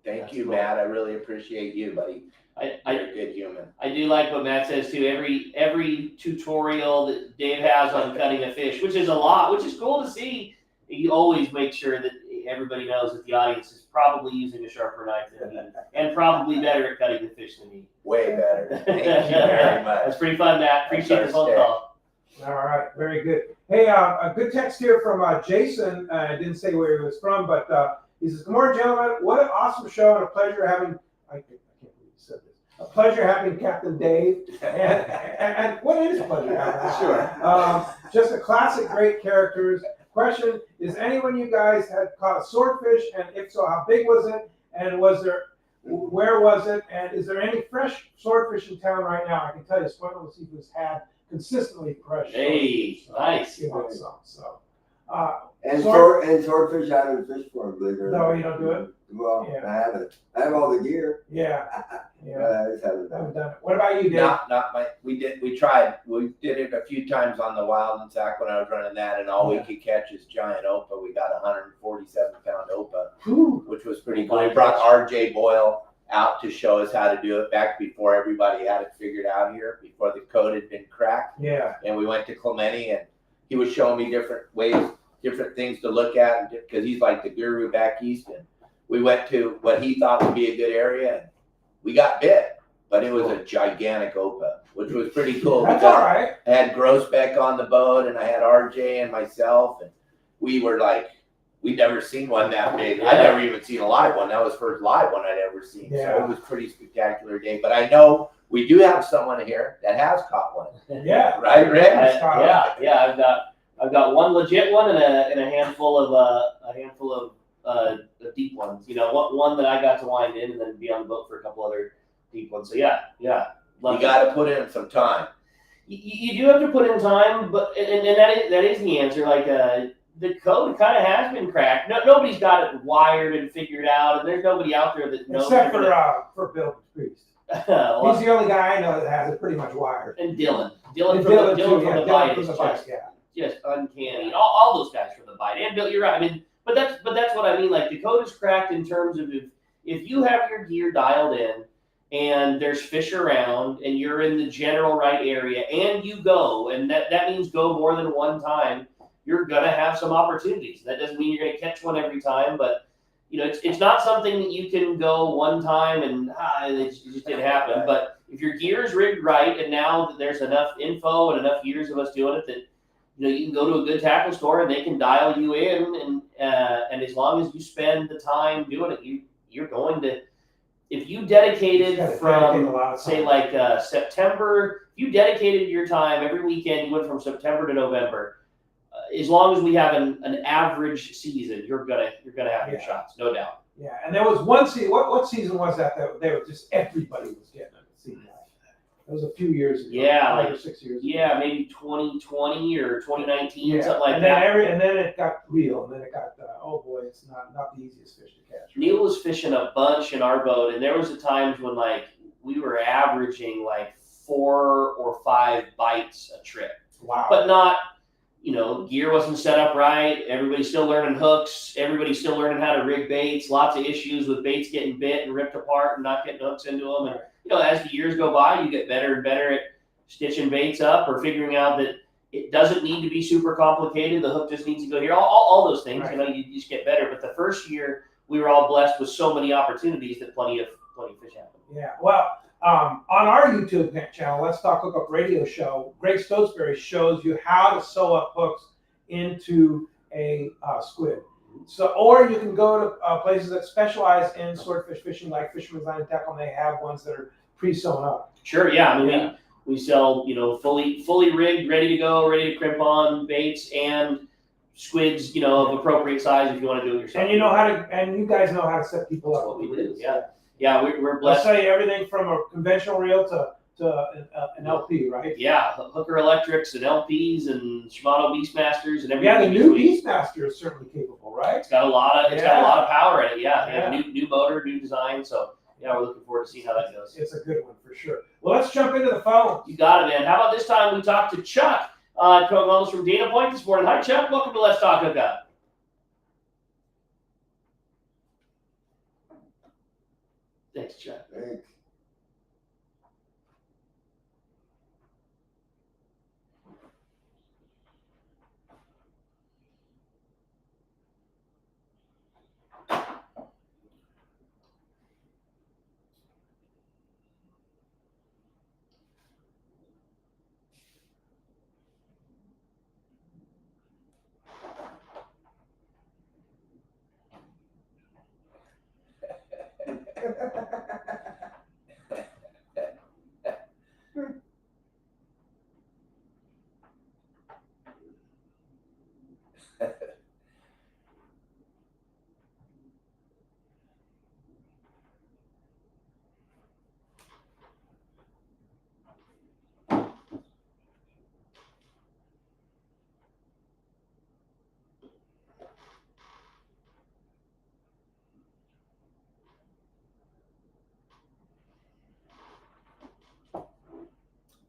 Thank That's you, cool. Matt. I really appreciate you, buddy. You're I a good human. I do like what Matt says too. Every tutorial that Dave has on cutting a fish, which is a lot, which is cool to see. You always make sure that everybody knows that the audience is probably using a sharper knife than me, and probably better at cutting the fish than me. Way better. Thank you very much. That's pretty fun, Matt. Appreciate the phone stick. call. All right, very good. Hey, a good text here from Jason. I didn't say where he was from, but he says, "Good morning, gentlemen. What an awesome show and a pleasure having." I can't believe you said this. A pleasure having Captain Dave, and what is a pleasure having? Sure. Just a classic, great characters. Question: is anyone you guys had caught a swordfish, and if so, how big was it? And where was it? And is there any fresh swordfish in town right now? I can tell you, Sportfishing Seafood's had consistently fresh. Hey, swordfish, nice. You want some, so. And swordfish I haven't fished for, believe it or No, not. you don't do it? Well, Yeah. I haven't. I have all the gear. Yeah, But yeah. I just haven't I done haven't done it. What about you, Dave? Not my. We tried. We did it a few times on the Wild and Sac when I was running that, and all we could catch is giant Opa. We got 147-pound Opa, Whew. which was pretty cool. We brought RJ Boyle out to show us how to do it back before everybody had it figured out here, before the code had been cracked. Yeah. And we went to Clemente, and he was showing me different ways, different things to look at, because he's like the guru back east. And we went to what he thought would be a good area, and we got bit, but it was a gigantic Opa, which was pretty cool. That's because all right. I had Grossbeck on the boat, and I had RJ and myself, and we were like, we'd never seen one that big. I'd never even seen a live one. That was the first live one I'd ever seen. So Yeah. it was pretty spectacular day. But I know we do have someone here that has caught one. Yeah. Right, Rick? Yeah. I've got one legit one and a handful of deep ones. You know, one that I got to wind in and then be on the boat for a couple other deep ones. So yeah. You got to put in some time. You do have to put in time, but and that is the answer. Like the code kind of has been cracked. Nobody's got it wired and figured out, and there's nobody out there that knows. Except for Bill Priest. He's the only guy I know that has it pretty much wired. And Dylan from Dylan the bite is yeah. just uncanny. All those guys from the bite. And Bill, you're right. I mean, but that's what I mean. Like the code is cracked in terms of if you have your gear dialed in and there's fish around and you're in the general right area and you go, and that means go more than one time, you're gonna have some opportunities. That doesn't mean you're gonna catch one every time, but you know, it's not something that you can go one time and it just didn't happen. But if your gear is rigged right, and now that there's enough info and enough years of us doing it, that you know you can go to a good tackle store and they can dial you in, and as long as you spend the time doing it, you're going to. If you dedicated from say like September, if you dedicated your time every weekend, you went from September to November. As long as we have an average season, you're gonna have your shots, no doubt. Yeah, and there was one season. What season was that they were just everybody was getting it? It seemed like that was a few years ago. Yeah, 5 like or 6 years. Yeah, maybe 2020 or 2019, Yeah. something like and that. And then it got real, and then it got oh boy, it's not the easiest fish to catch. Neil was fishing a bunch in our boat, and there was times when like we were averaging like 4 or 5 bites a trip. Wow. But not. You know, gear wasn't set up right. Everybody's still learning hooks. Everybody's still learning how to rig baits. Lots of issues with baits getting bit and ripped apart and not getting hooks into them. And, you know, as the years go by, you get better and better at stitching baits up or figuring out that it doesn't need to be super complicated. The hook just needs to go here. All those things, you know, you just get better. But the first year, we were all blessed with so many opportunities that plenty of fish happened. Yeah, well, on our YouTube channel, Let's Talk Hookup Radio Show, Greg Stotesbury shows you how to sew up hooks into a squid. So, or you can go to places that specialize in swordfish fishing, like Fisherman's Line and Tackle, and they have ones that are pre-sewn up. Sure, yeah. I mean, we sell, you know, fully rigged, ready to go, ready to crimp on baits and squids, you know, of appropriate size if you want to do it yourself. And you know how to, and you guys know how to set people up. That's what we do. Yeah, we're I'll blessed. tell you everything from a conventional reel to an LP, right? Yeah, Hooker Electrics and LPs and Shimano Beastmasters and everything. Yeah, the new Beastmaster is certainly capable, right? It's got a lot of power in it. Yeah. New motor, new design. So yeah, we're looking forward to seeing how that goes. It's a good one for sure. Well, let's jump into the phone. You got it, man. How about this time we talk to Chuck, calling us from Dana Point this morning. Hi, Chuck. Welcome to Let's Talk Hookup. Thanks, Chuck. Thanks.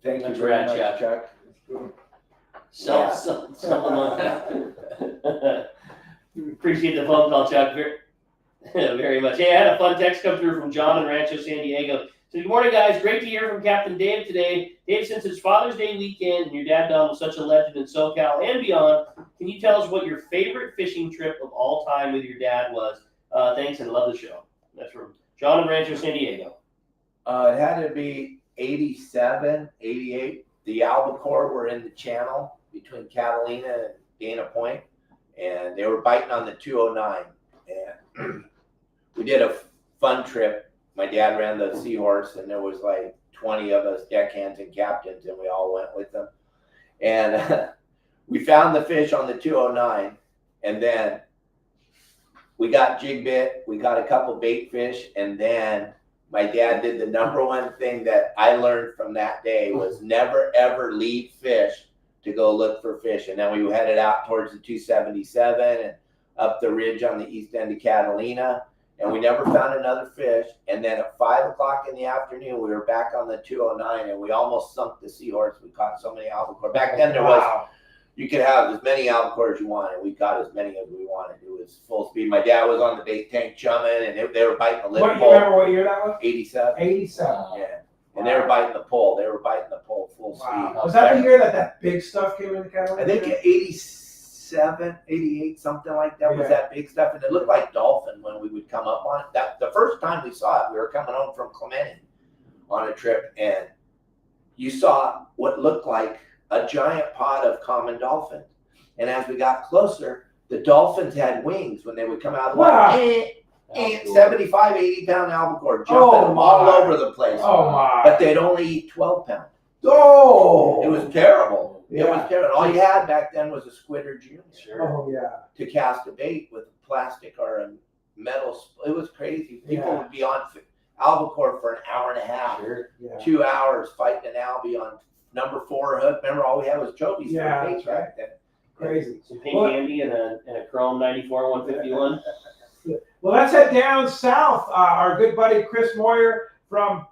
Thank you That's very rad, much, Chuck. Chuck. So, appreciate the phone call, Chuck, very much. Hey, I had a fun text come through from John in Rancho San Diego. So, good morning, guys. Great to hear from Captain Dave today. Dave, since it's Father's Day weekend and your dad Don was such a legend in SoCal and beyond, can you tell us what your favorite fishing trip of all time with your dad was? Thanks and love the show. That's from John in Rancho San Diego. It had to be 87, 88. The albacore were in the channel between Catalina and Dana Point, and they were biting on the 209. And we did a fun trip. My dad ran the Seahorse, and there was like 20 of us, deckhands and captains, and we all went with them. And we found the fish on the 209, and then we got jig bit. We got a couple bait fish, and then my dad did the number one thing that I learned from that day was never ever leave fish to go look for fish. And then we headed out towards the 277 and up the ridge on the east end of Catalina, and we never found another fish. And then at 5 o'clock in the afternoon, we were back on the 209, and we almost sunk the Seahorse. We caught so many albacore. Back then there was, you could have as many albacore as you wanted. We got as many as we wanted. It was full speed. My dad was on the bait tank chumming, and they were biting the lip What, you pole. remember what year that was? 87. 87. Yeah. And they were biting the pole. They were biting the pole full Wow. speed. Was that the year that big stuff came into Catalina? I think 87, 88, something like that was Yeah. that big stuff. And it looked like dolphin when we would come up on it. That the first time we saw it, we were coming home from Clemente on a trip, and you saw what looked like a giant pod of common dolphins. And as we got closer, the dolphins had wings when they would come out of the water. Wow. 75, 80-pound albacore jumping Oh, all my. over the place. Oh my. But they'd only eat 12 pounds. Oh. It was terrible. It Yeah. was terrible. All you had back then was a squid or junior Oh yeah. to cast a bait with plastic or a metal. It was crazy. People Yeah. would be on albacore for an hour and a half, Yeah. 2 hours fighting an albie on number 4 hook. Remember, all we had was trophies Yeah, for baits that's back then. Crazy. Some pink candy and a chrome 94 151. Well, let's head down south. Our good buddy Chris Moyer from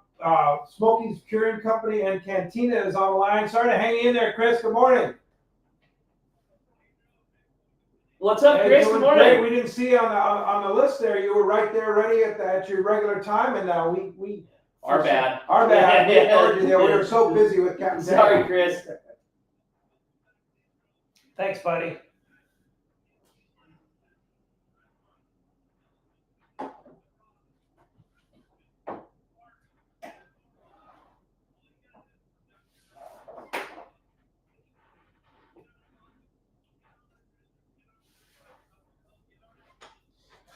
Smoky's Curing Company and Cantina is on the line. Sorry to hang in there, Chris. Good morning. What's up, Hey, Chris? doing Good morning. great. We didn't see you on the list there. You were right there, ready at your regular time, and we Our bad. Our bad. We ignored you there. We were so busy with Captain. Sorry, Dan. Chris. Thanks, buddy.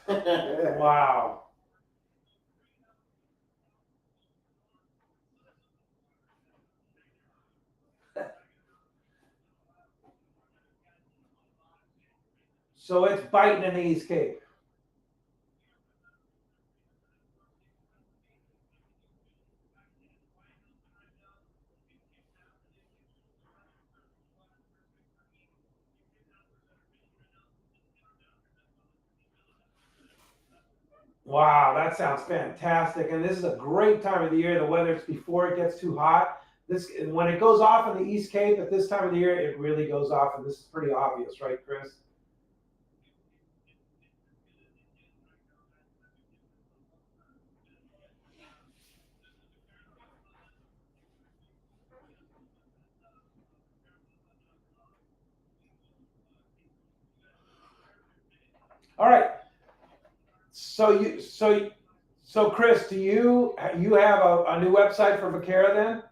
Wow. So it's biting in the East Cape. Wow, that sounds fantastic. And this is a great time of the year. The weather's before it gets too hot. When it goes off in the East Cape at this time of the year, it really goes off, and this is pretty obvious, right, Chris? All right. So Chris, do you have a new website for Vaquera then?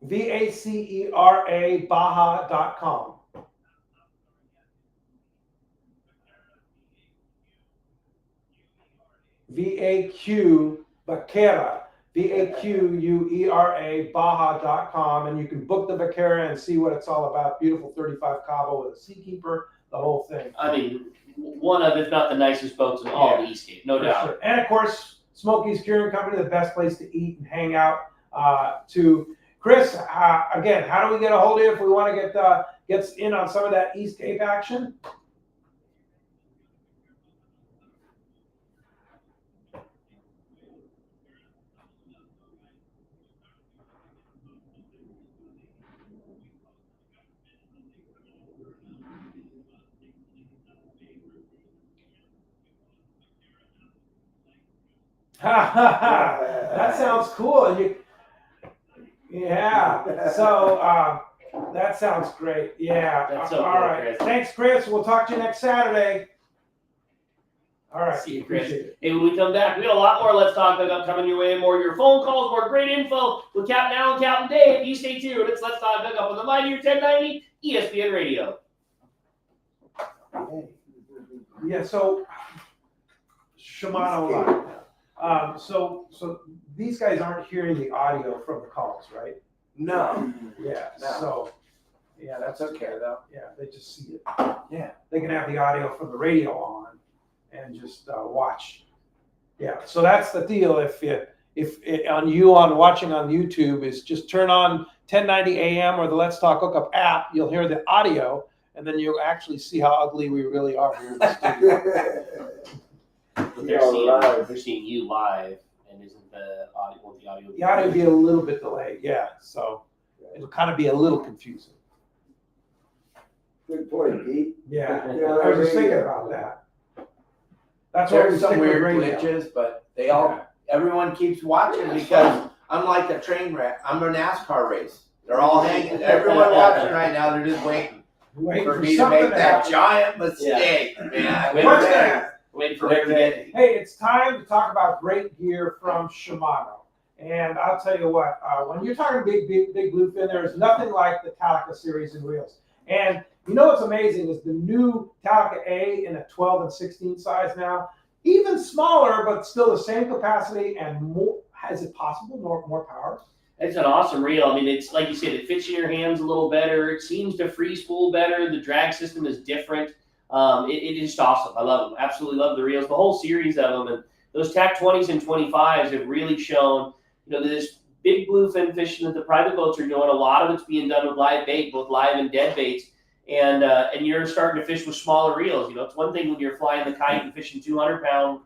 VACERA Baja.com. Vaquera, VAQUERA Baja.com, and you can book the Vaquera and see what it's all about. Beautiful 35 Cabo with a seakeeper, the whole thing. I mean, one of, if not the nicest boats in all of East Cape, no doubt. Sure. And of course, Smokey's Curing Company, the best place to eat and hang out. To Chris, again, how do we get a hold of you if we want to get in on some of that East Cape action? That sounds cool. Yeah. So that sounds great. Yeah. That's so all cool, right. Chris. Thanks, Chris. We'll talk to you next Saturday. All right. See you, Chris. Appreciate it. Hey, when we come back, we got a lot more Let's Talk Hookup coming your way. More of your phone calls, more great info with Captain Al and Captain Dave. You stay tuned. It's Let's Talk Hookup on the Mighty 1090 ESPN Radio. Yeah. So Shimano line. So these guys aren't hearing the audio from the calls, right? No. Yeah. No. So yeah, that's okay though. Yeah, they just see it. Yeah. They can have the audio from the radio on and just watch. Yeah. So that's the deal. If watching on YouTube is just turn on 1090 AM or the Let's Talk Hookup app, you'll hear the audio, and then you'll actually see how ugly we really are here in the studio. But Yeah, they're seeing you live, and isn't the audio? The audio will be a little bit delayed, yeah. So it'll kind of be a little confusing. Good point, Pete. Yeah, Yeah, I was just thinking radio. about that. That's why we There's some stick with weird radio. glitches, but everyone keeps watching because I'm like a train wreck. I'm a NASCAR race. They're all hanging. Everyone watching right now, they're just waiting Wait for me to something make that happen. giant mistake, man. What's that? Waiting for Rick to get. Hey, it's time to talk about great gear from Shimano. And I'll tell you what, when you're talking big bluefin, there is nothing like the Talica series in reels. And you know what's amazing is the new Talica A in a 12 and 16 size now, even smaller, but still the same capacity and more. Is it possible? More power? It's an awesome reel. I mean, it's like you said, it fits in your hands a little better. It seems to free spool better. The drag system is different. It is just awesome. I love them. Absolutely love the reels. The whole series of them, and those TAC 20s and 25s have really shown, this big bluefin fishing that the private boats are doing. A lot of it's being done with live bait, both live and dead baits, and you're starting to fish with smaller reels. It's one thing when you're flying the kite and fishing 200-pound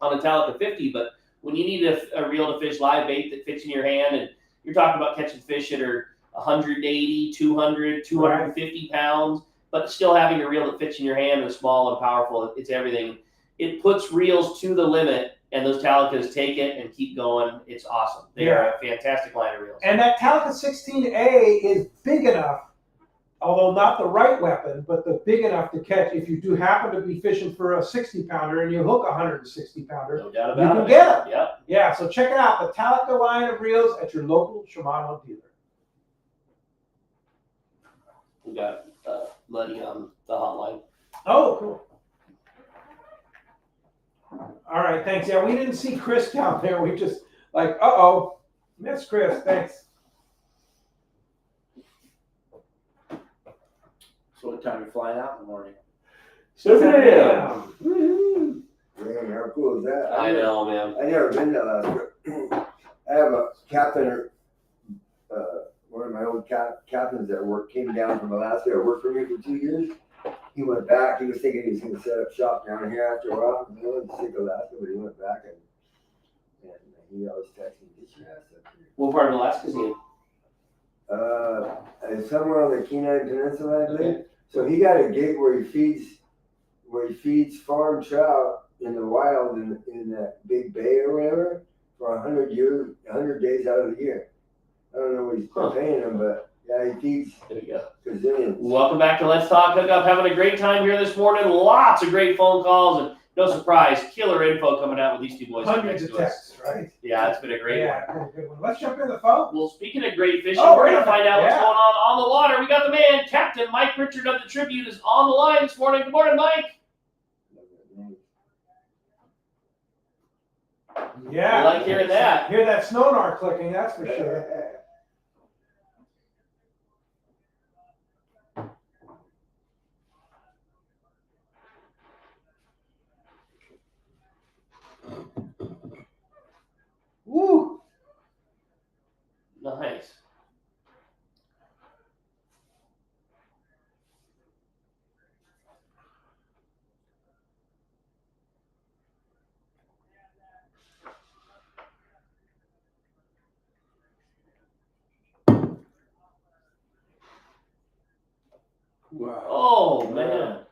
on a Talica 50, but when you need a reel to fish live bait that fits in your hand, and you're talking about catching fish that are 180, 200, 250 pounds, but still having a reel that fits in your hand and small and powerful, it's everything. It puts reels to the limit, and those Talicas take it and keep going. It's awesome. They are a fantastic line of reels. And that Talica 16A is big enough, although not the right weapon, but the big enough to catch if you do happen to be fishing for a 60-pounder and you hook a 160-pounder. No doubt You about can it. get them. Yep. Yeah, so check it out, the Talica line of reels at your local Shimano dealer. We got Muddy on the hotline. Oh, cool. All right, thanks. Yeah, we didn't see Chris down there. We just missed Chris. Thanks. So what time are you flying out in the morning? 7 a.m. Woo-hoo. Man, how cool is that? I know, man. I never been to Alaska. I have a captain, one of my old captains that came down from Alaska. Worked for me for 2 years. He went back. He was thinking he was going to set up shop down here after a while. He wasn't sick of Alaska, but he went back and he always texted me, "Get your ass up here." What part of Alaska's he in? Somewhere on the Kenai Peninsula, I believe. Okay. So he got a gig where he feeds farm trout in the wild in that big bay or whatever for 100 days out of the year. I don't know what he's paying him, but Yeah, he keeps There you go. Brazilians. Welcome back to Let's Talk Hookup. Having a great time here this morning. Lots of great phone calls and no surprise, killer info coming out with these two boys. Hundreds next of to us. texts, right? Yeah, it's been a great one. Yeah, good one. Let's jump in the phone. Well, speaking of great fishing, Oh, we're going yeah. to find out what's Yeah. going on the water. We got the man, Captain Mike Pritchard of the Tribune, is on the line this morning. Good morning, Mike. Yeah. I like hearing that. Hear that sonar clicking, that's for sure. Woo! Nice. Wow. Oh, man.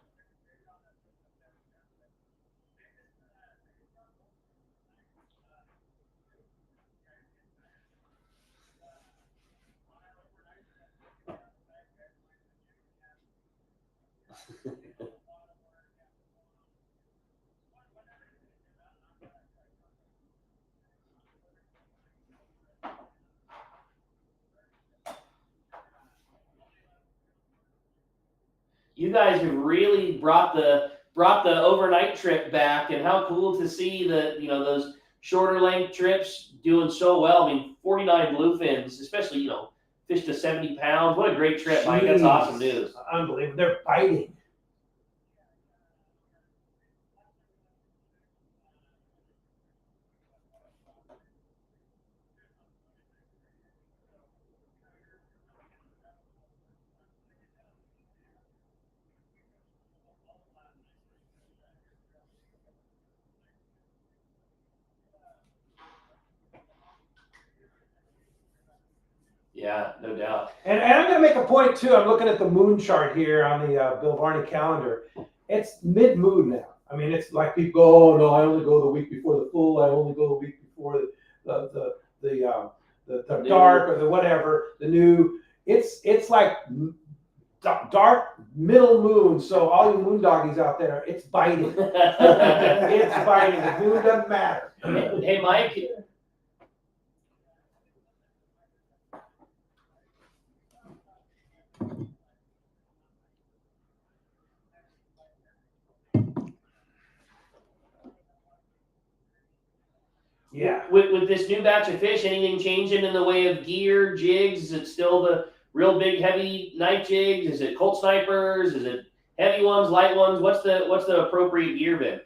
You guys have really brought the overnight trip back, and how cool to see those shorter length trips doing so well. I mean, 49 bluefins, especially fish to 70 pounds. What a great trip, Mike. That's Jeez. awesome news. Unbelievable. They're biting. Yeah, no doubt. And I'm going to make a point too. I'm looking at the moon chart here on the Bill Varney calendar. It's mid-moon now. I mean, it's like people go, oh no, I only go the week before the full. I only go the week before the dark or the whatever, the new. It's like dark middle moon. So all you moon doggies out there, it's biting. It's biting. The moon doesn't matter. Hey, Mike. Yeah. With this new batch of fish, anything changing in the way of gear, jigs? Is it still the real big heavy knife jigs? Is it Colt snipers? Is it heavy ones, light ones? What's the appropriate gear been?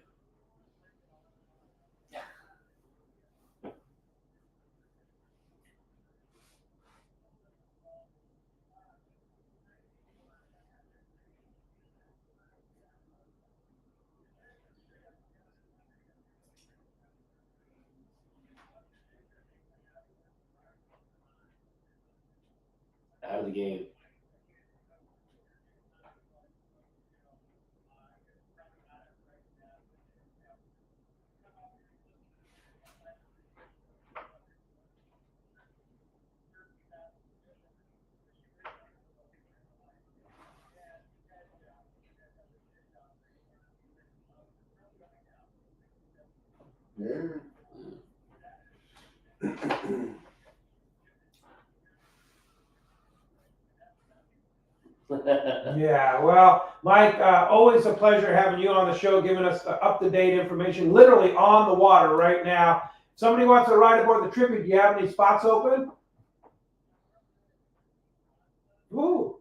Out of the game. Yeah. Yeah, well, Mike, always a pleasure having you on the show, giving us the up-to-date information, literally on the water right now. Somebody wants to ride aboard the Tribute. Do you have any spots open? Ooh.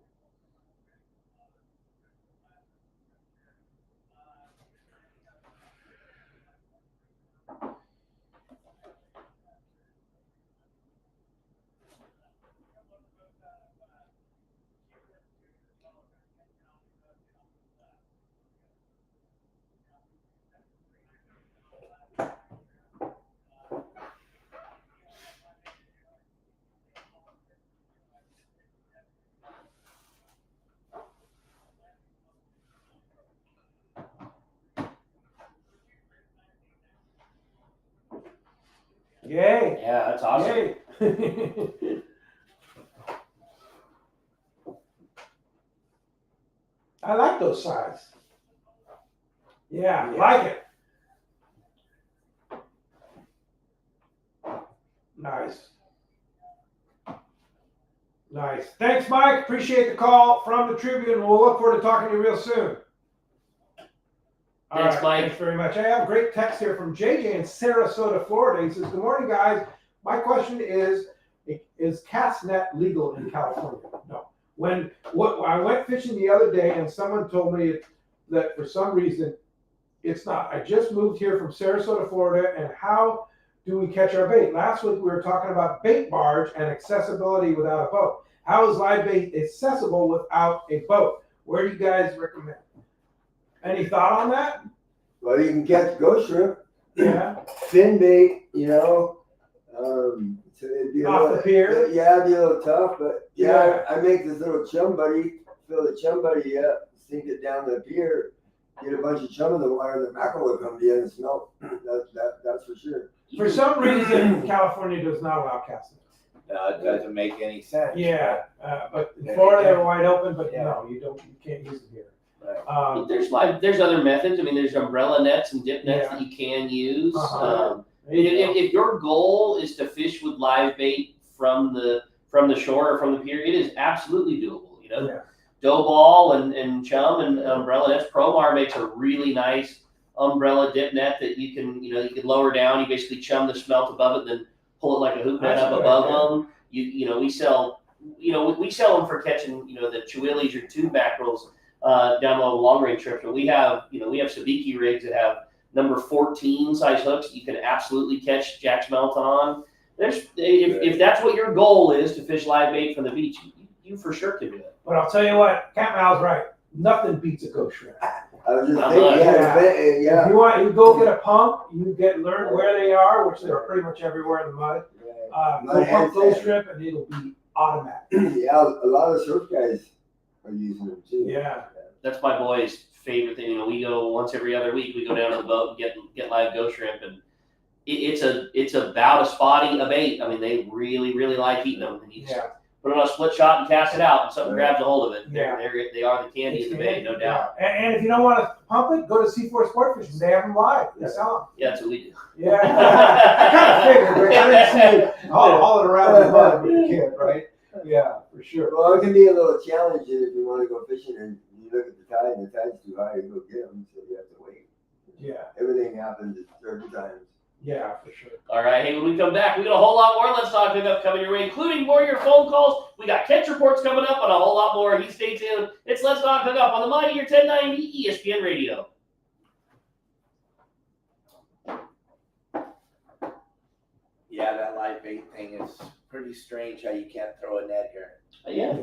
Yay. Yeah, that's awesome. Yay. I like those size. Yeah, I like it. Nice. Nice. Thanks, Mike. Appreciate the call from the Tribune. We'll look forward to talking to you real soon. All Thanks, right, Mike. Thanks very much. I have a great text here from JJ in Sarasota, Florida. He says, good morning, guys. My question is cast net legal in California? No. I went fishing the other day and someone told me that for some reason it's not. I just moved here from Sarasota, Florida, and how do we catch our bait? Last week we were talking about bait barge and accessibility without a boat. How is live bait accessible without a boat? Where do you guys recommend? Any thought on that? Well, you can catch ghost shrimp, Yeah. fin bait, you know. So it'd be Off the pier? Yeah, it'd be a little tough, but Yeah. I make this little chum buddy, fill the chum buddy up, sink it down the pier, get a bunch of chum in the water, the mackerel will come in and smelt. That's for sure. For some reason, California does not allow cast nets. No, it doesn't make any sense. Yeah, but in Florida they're wide open, but Yeah. no, you can't use them here. Right. There's other methods. I mean, there's umbrella nets and dip nets Yeah. that you can use. Uh-huh. There you go. If your goal is to fish with live bait from the shore or from the pier, it is absolutely doable. You know, Yeah. dough ball and chum and umbrella nets. Promar makes a really nice umbrella dip net that you can lower down. You basically chum the smelt above it, then pull it like a hoop net That's up good, above yeah. them. We sell them for catching the chewillies or tube mackerels down the long range trips. But we have sabiki rigs that have number 14 size hooks that you can absolutely catch jack smelt on. If that's what your goal is, to fish live bait from the beach, you for sure can do it. But I'll tell you what, Cat Mal's right. Nothing beats a ghost shrimp. I was just Not thinking, much. yeah. If you want, you go get a pump. You learn where they are, which they're pretty much everywhere in the mud. Go pump ghost shrimp, and it'll be automatic. Yeah, a lot of surf guys are using them too. Yeah. That's my boy's favorite thing. We go once every other week. We go down to the boat and get live ghost shrimp, and it's about as spotty a bait. I mean, they really, really like eating them. And you just put it on a split shot and cast it out, and something grabs a hold of it. Yeah. They are the candy in the bay, no doubt. Yeah. And if you don't want to pump it, go to C4 Sportfishing. They have them live. They sell them. Yeah, that's what we do. Yeah. I kind of figured, Rick. I didn't see you hauling around the mud with your kid, right? Yeah, for sure. Well, it can be a little challenging if you want to go fishing and you look at the tide and the tide's too high, you go get them, so you have to wait. Yeah. Everything happens at certain times. Yeah, for sure. All right, hey, when we come back, we got a whole lot more Let's Talk Hookup coming your way, including more of your phone calls. We got catch reports coming up and a whole lot more. You stay tuned. It's Let's Talk Hookup on the Mighty Your 1090 ESPN Radio. Yeah, that live bait thing is pretty strange how you can't throw a net here. Yeah.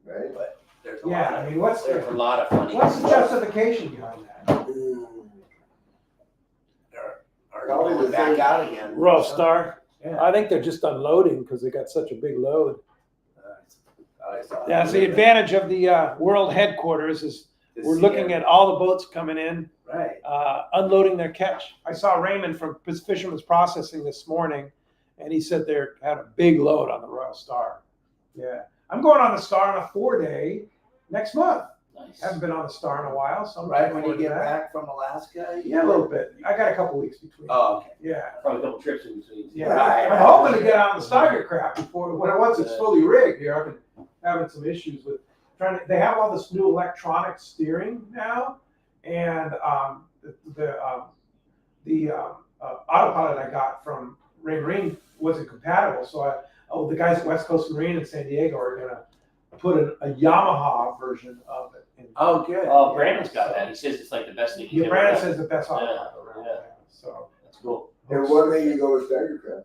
Right? But there's a Yeah, lot I of mean, what's there's a lot of funny the stuff. justification behind that? Are Probably going the back same- out again. Royal Star. Yeah. I think they're just unloading because they got such a big load. I saw Yeah, that. the advantage of the world headquarters is To we're see looking it. at all the boats coming in, Right. unloading their catch. I saw Raymond from Fisherman's Processing this morning, and he said they had a big load on the Royal Star. Yeah. I'm going on the Star on a 4-day next month. Nice. Haven't been on the Star in a while, so I'm Right looking when you forward to get that. back from Alaska. Yeah, a little bit. I got a couple weeks between. Oh, okay. Yeah. Probably a couple trips in between. Yeah. Right. I'm hoping to get on the Steiger crap before once it's fully rigged here. I've been having some issues with they have all this new electronic steering now, and the autopilot I got from Ray Marine wasn't compatible. So the guys at West Coast Marine in San Diego are gonna put a Yamaha version of it. Oh, good. Oh, Brandon's got that. He says it's like the best thing he's Yeah, ever Brandon done. says the best autopilot Yeah, around. yeah. So. That's cool. And what made you go with Stagger Crab?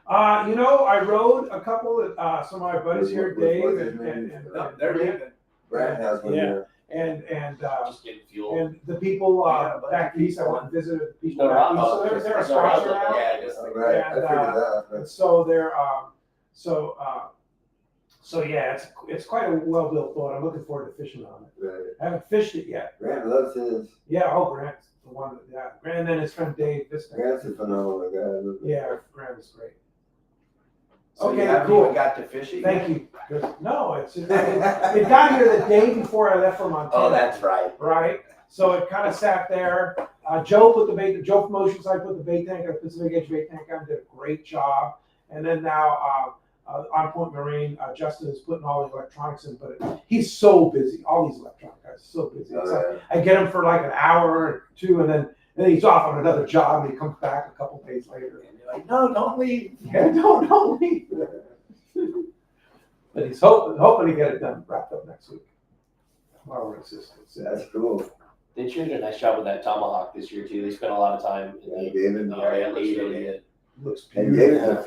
I rode a couple of some of my buddies here, What's Dave his and name? No, they're leaving. Brad has one Yeah. there. and Just getting fuel. and the people Yeah, but back east. I went and visited the people No, back east, Rob- so they're a no, sponsor Rob- now. Yeah, just like Right, I And, figured that. And so they're so yeah, it's quite a well built boat. I'm looking forward to fishing on it. Right. I haven't fished it yet. Grant loves his. Yeah, Grant's the one. Grant and then his friend Dave. Grant's a phenomenal guy. Yeah, Grant is great. So you Okay, haven't cool. even got to fishing? Thank you. No, it got here the day before I left for Montana. Oh, that's right. Right? So it kind of sat there. Joe from Oceanside put the bait tank, Pacific Edge bait tank on, did a great job. And then now on Point Marine, Justin is putting all the electronics in, but he's so busy. All these electronic guys are so busy. So I get him for like an hour or two, and then he's off on another job, and he comes back a couple days later. And you're like, no, don't leave. Yeah, don't leave. But he's hoping to get it done, wrapped up next week. Our assistants. That's cool. They sure did a nice job with that tomahawk this year too. They spent a lot of time in David. the area. It looks really good. Looks And beautiful.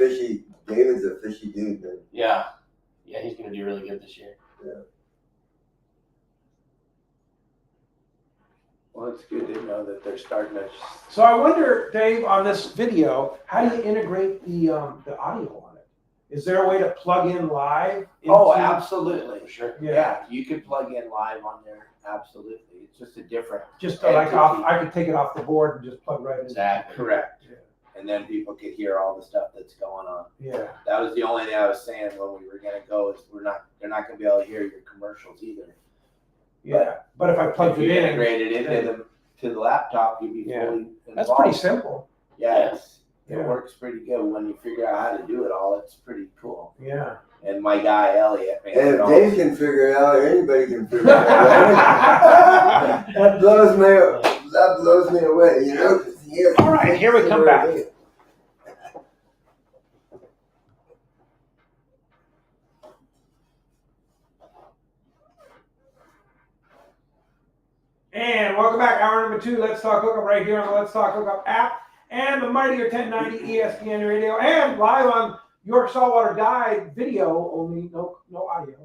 David's a fishy dude, man. Yeah, he's gonna do really good this year. Well, it's good to know that they're starting to. So I wonder, Dave, on this video, how do you integrate the audio on it? Is there a way to plug in live? Oh, into- absolutely. For sure. Yeah, you could plug in live on there. Absolutely. It's just a different. Just like I could take it off the board and just plug right in. Exactly. Correct. Yeah. And then people could hear all the stuff that's going on. Yeah. That was the only thing I was saying when we were gonna go is they're not gonna be able to hear your commercials either. Yeah. But if I plugged If it you in, integrated into the laptop, you'd be Yeah. fully involved. that's pretty simple. Yeah, it Yeah. works pretty good when you figure out how to do it all. It's pretty cool. Yeah. And my guy Elliot, man, And it if all- Dave can figure it out, anybody can figure it out. That blows me away, you know? 'Cause he has- All right, here we come back. And welcome back, hour number 2. Let's Talk Hookup right here on the Let's Talk Hookup app and the Mightier 1090 ESPN radio and live on your Saltwater Guide video, only no audio.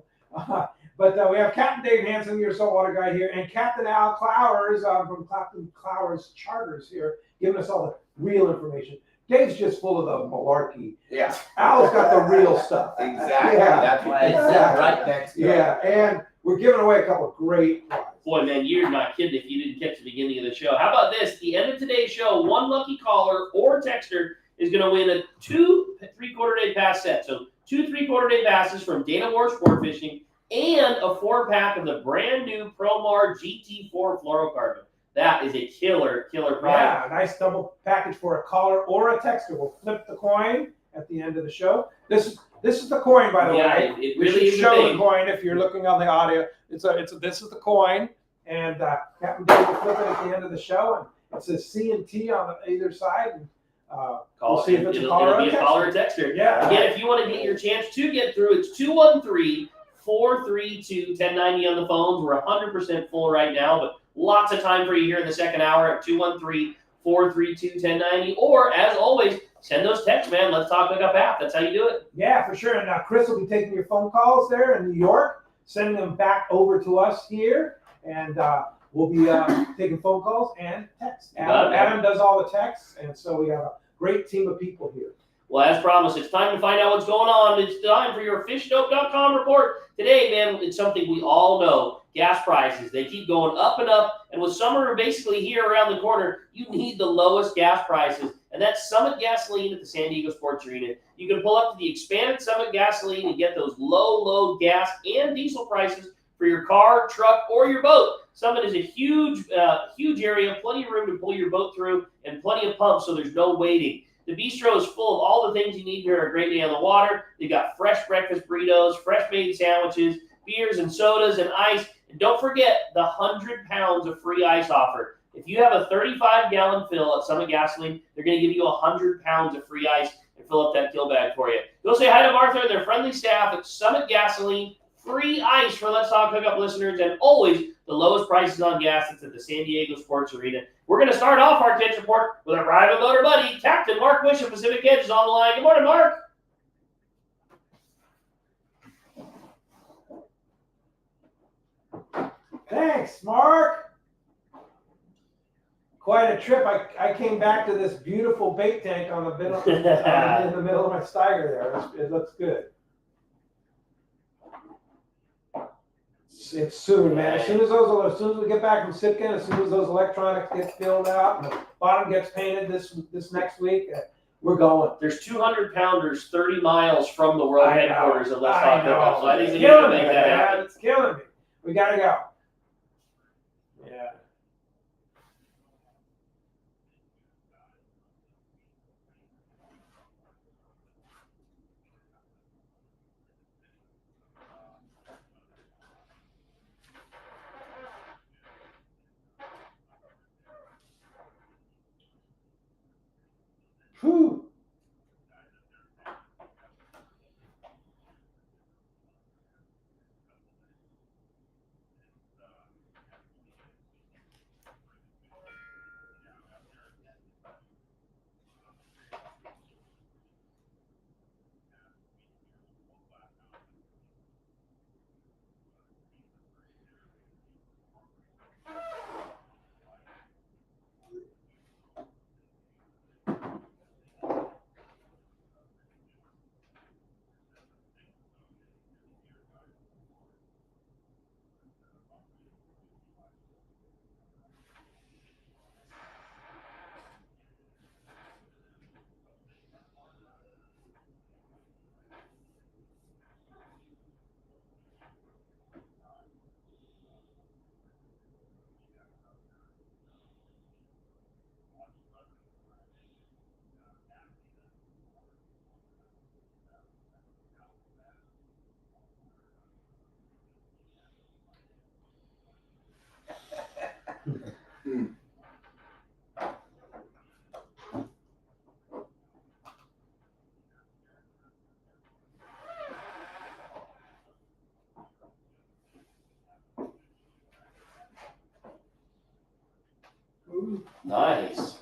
But we have Captain Dave Hansen, your saltwater guide here, and Captain Al Clowers from Captain Clowers Charters here, giving us all the real information. Dave's just full of the malarkey. Yeah, Al's got the real stuff. exactly. Yeah. That's why it's Exactly. right next to it. Yeah, and we're giving away a couple of great prizes. Boy, man, you're not kidding if you didn't catch the beginning of the show. How about this? The end of today's show, one lucky caller or texter is going to win a 2 3/4 day pass set. So 2 3/4 day passes from Dana Moore Sportfishing and a 4-pack of the brand new Promar GT4 fluorocarbon. That is a killer prize. Yeah, a nice double package for a caller or a texter. We'll flip the coin at the end of the show. This is the coin, by the Yeah, way. it We really should is a show the thing. coin if you're looking on the audio. This is the coin, and Captain Dave will flip it at the end of the show, and it says C and T on either side. And, we'll see if it's a it'll caller or be a a caller or texter. Yeah. Again, if you want to get your chance to get through, it's 213-432-1090 on the phones. We're 100% full right now, but lots of time for you here in the second hour at 213-432-1090. Or, as always, send those texts, man. Let's Talk Hookup app. That's how you do it. Yeah, for sure. And now Chris will be taking your phone calls there in New York, sending them back over to us here, and we'll be taking phone calls and texts. Adam does all the texts, and so we have a great team of people here. Well, as promised, it's time to find out what's going on. It's time for your fishdope.com report. Today, man, it's something we all know. Gas prices, they keep going up and up. And with summer basically here around the corner, you need the lowest gas prices. And that's Summit Gasoline at the San Diego Sports Arena. You can pull up to the expanded Summit Gasoline and get those low gas and diesel prices for your car, truck, or your boat. Summit is a huge area, plenty of room to pull your boat through, and plenty of pumps, so there's no waiting. The bistro is full of all the things you need here a great day on the water. They've got fresh breakfast burritos, fresh made sandwiches, beers and sodas and ice. And don't forget the 100 pounds of free ice offer. If you have a 35-gallon fill at Summit Gasoline, they're going to give you 100 pounds of free ice and fill up that kill bag for you. Go say hi to Martha and their friendly staff at Summit Gasoline. Free ice for Let's Talk Hookup listeners, and always the lowest prices on gas. It's at the San Diego Sports Arena. We're going to start off our catch report with our rival motor buddy, Captain Mark Wish of Pacific Edge is on the line. Good morning, Mark. Thanks, Mark. Quite a trip. I came back to this beautiful bait tank on the middle, in the middle of my Steiger there. It looks good. It's soon, man. As soon as we get back from Sitkin, as soon as those electronics get filled out and the bottom gets painted this next week, We're going. There's 200 pounders 30 miles from the world I know. headquarters of Let's I Talk know. Hookup. So I think we It's need to killing me, make that man. happen. It's killing me. We gotta go. Yeah. Whew. Nice.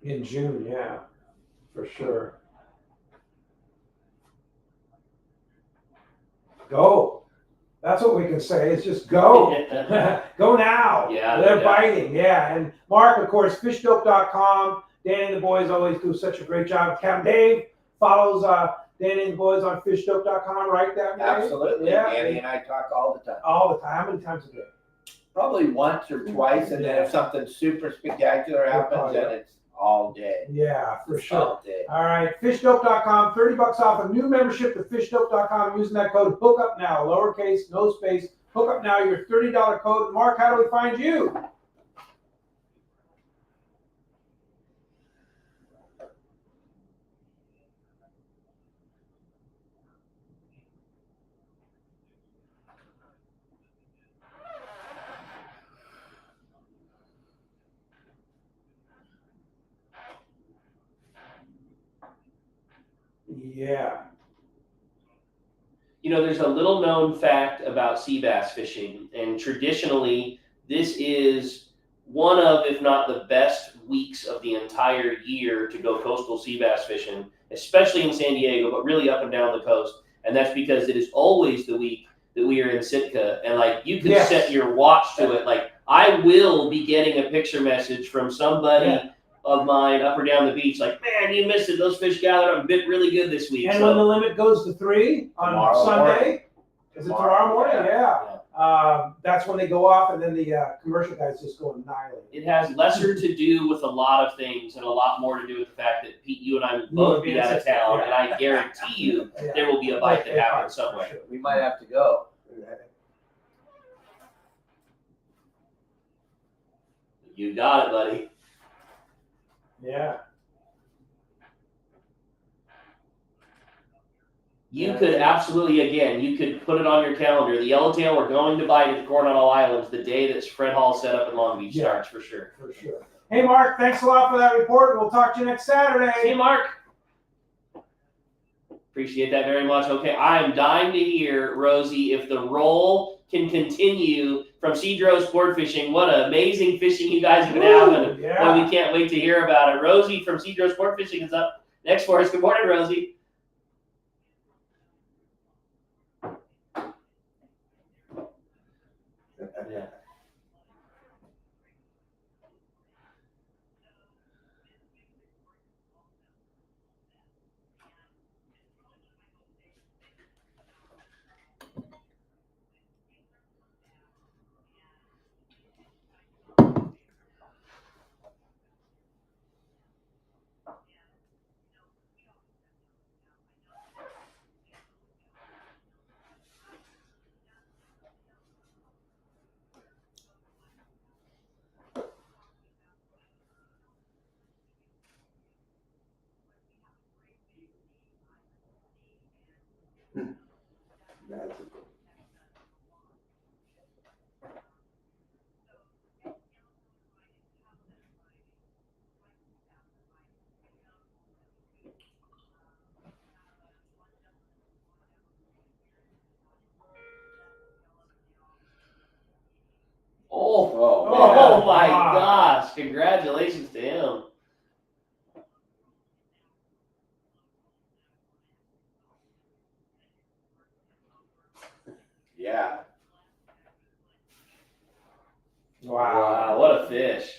In June, yeah, for sure. Go. That's what we can say. It's just go. Go now. Yeah, They're yeah. biting. Yeah. And Mark, of course, fishdope.com. Danny and the boys always do such a great job. Captain Dave follows Danny and the boys on fishdope.com, right? That Absolutely. Yeah. Danny and I talk all the time. All the time. How many times a day? Probably once or twice, and then if something super spectacular happens, then it's all day. Yeah, for sure. All day. All right, fishdope.com, $30 off a new membership to fishdope.com using that code hookup now, lowercase, no space, hookup now, your $30 code. Mark, how do we find you? Yeah. You know, there's a little known fact about sea bass fishing, and traditionally, this is one of, if not the best weeks of the entire year to go coastal sea bass fishing, especially in San Diego, but really up and down the coast. And that's because it is always the week that we are in Sitka, and like you can Yes. set your watch to it. Like I will be getting a picture message from somebody of mine up or down the beach, like, man, you missed it. Those fish gathered up bit really good this week. And So when the limit goes to 3 on Tomorrow Sunday, morning. is it tomorrow morning? Yeah. Yeah. That's when they go off, and then the commercial guys just go annihilate. it has lesser to do with a lot of things and a lot more to do with the fact that Pete, you and I will both be out of town, and I guarantee you Yeah. there will be a bite that happens somewhere. We might have to go. You got it, buddy. Yeah. You could absolutely, again, you could put it on your calendar. The yellowtail, we're going to bite at the Coronado Islands the day that Fred Hall set up in Long Beach Yeah. starts, for sure. For sure. Hey, Mark, thanks a lot for that report. We'll talk to you next Saturday. See you, Mark. Appreciate that very much. Okay, I am dying to hear, Rosie, if the roll can continue from Cedro Sportfishing. What amazing fishing you guys have been having. Yeah. Well, we can't wait to hear about it. Rosie from Cedro Sportfishing is up next for us. Good morning, Rosie. Yeah. Magical. Oh my wow. gosh. Congratulations to him. Yeah. Wow, what a fish.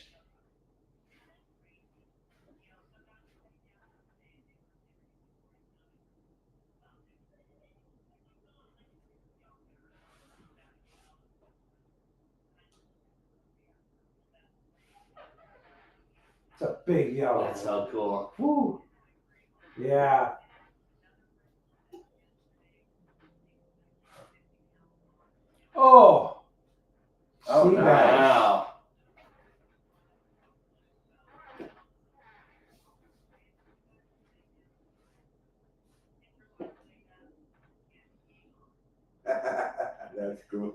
It's a big yellow. That's so cool. Woo. Yeah. Oh. Oh, Sea nice. bass. Wow. That's cool.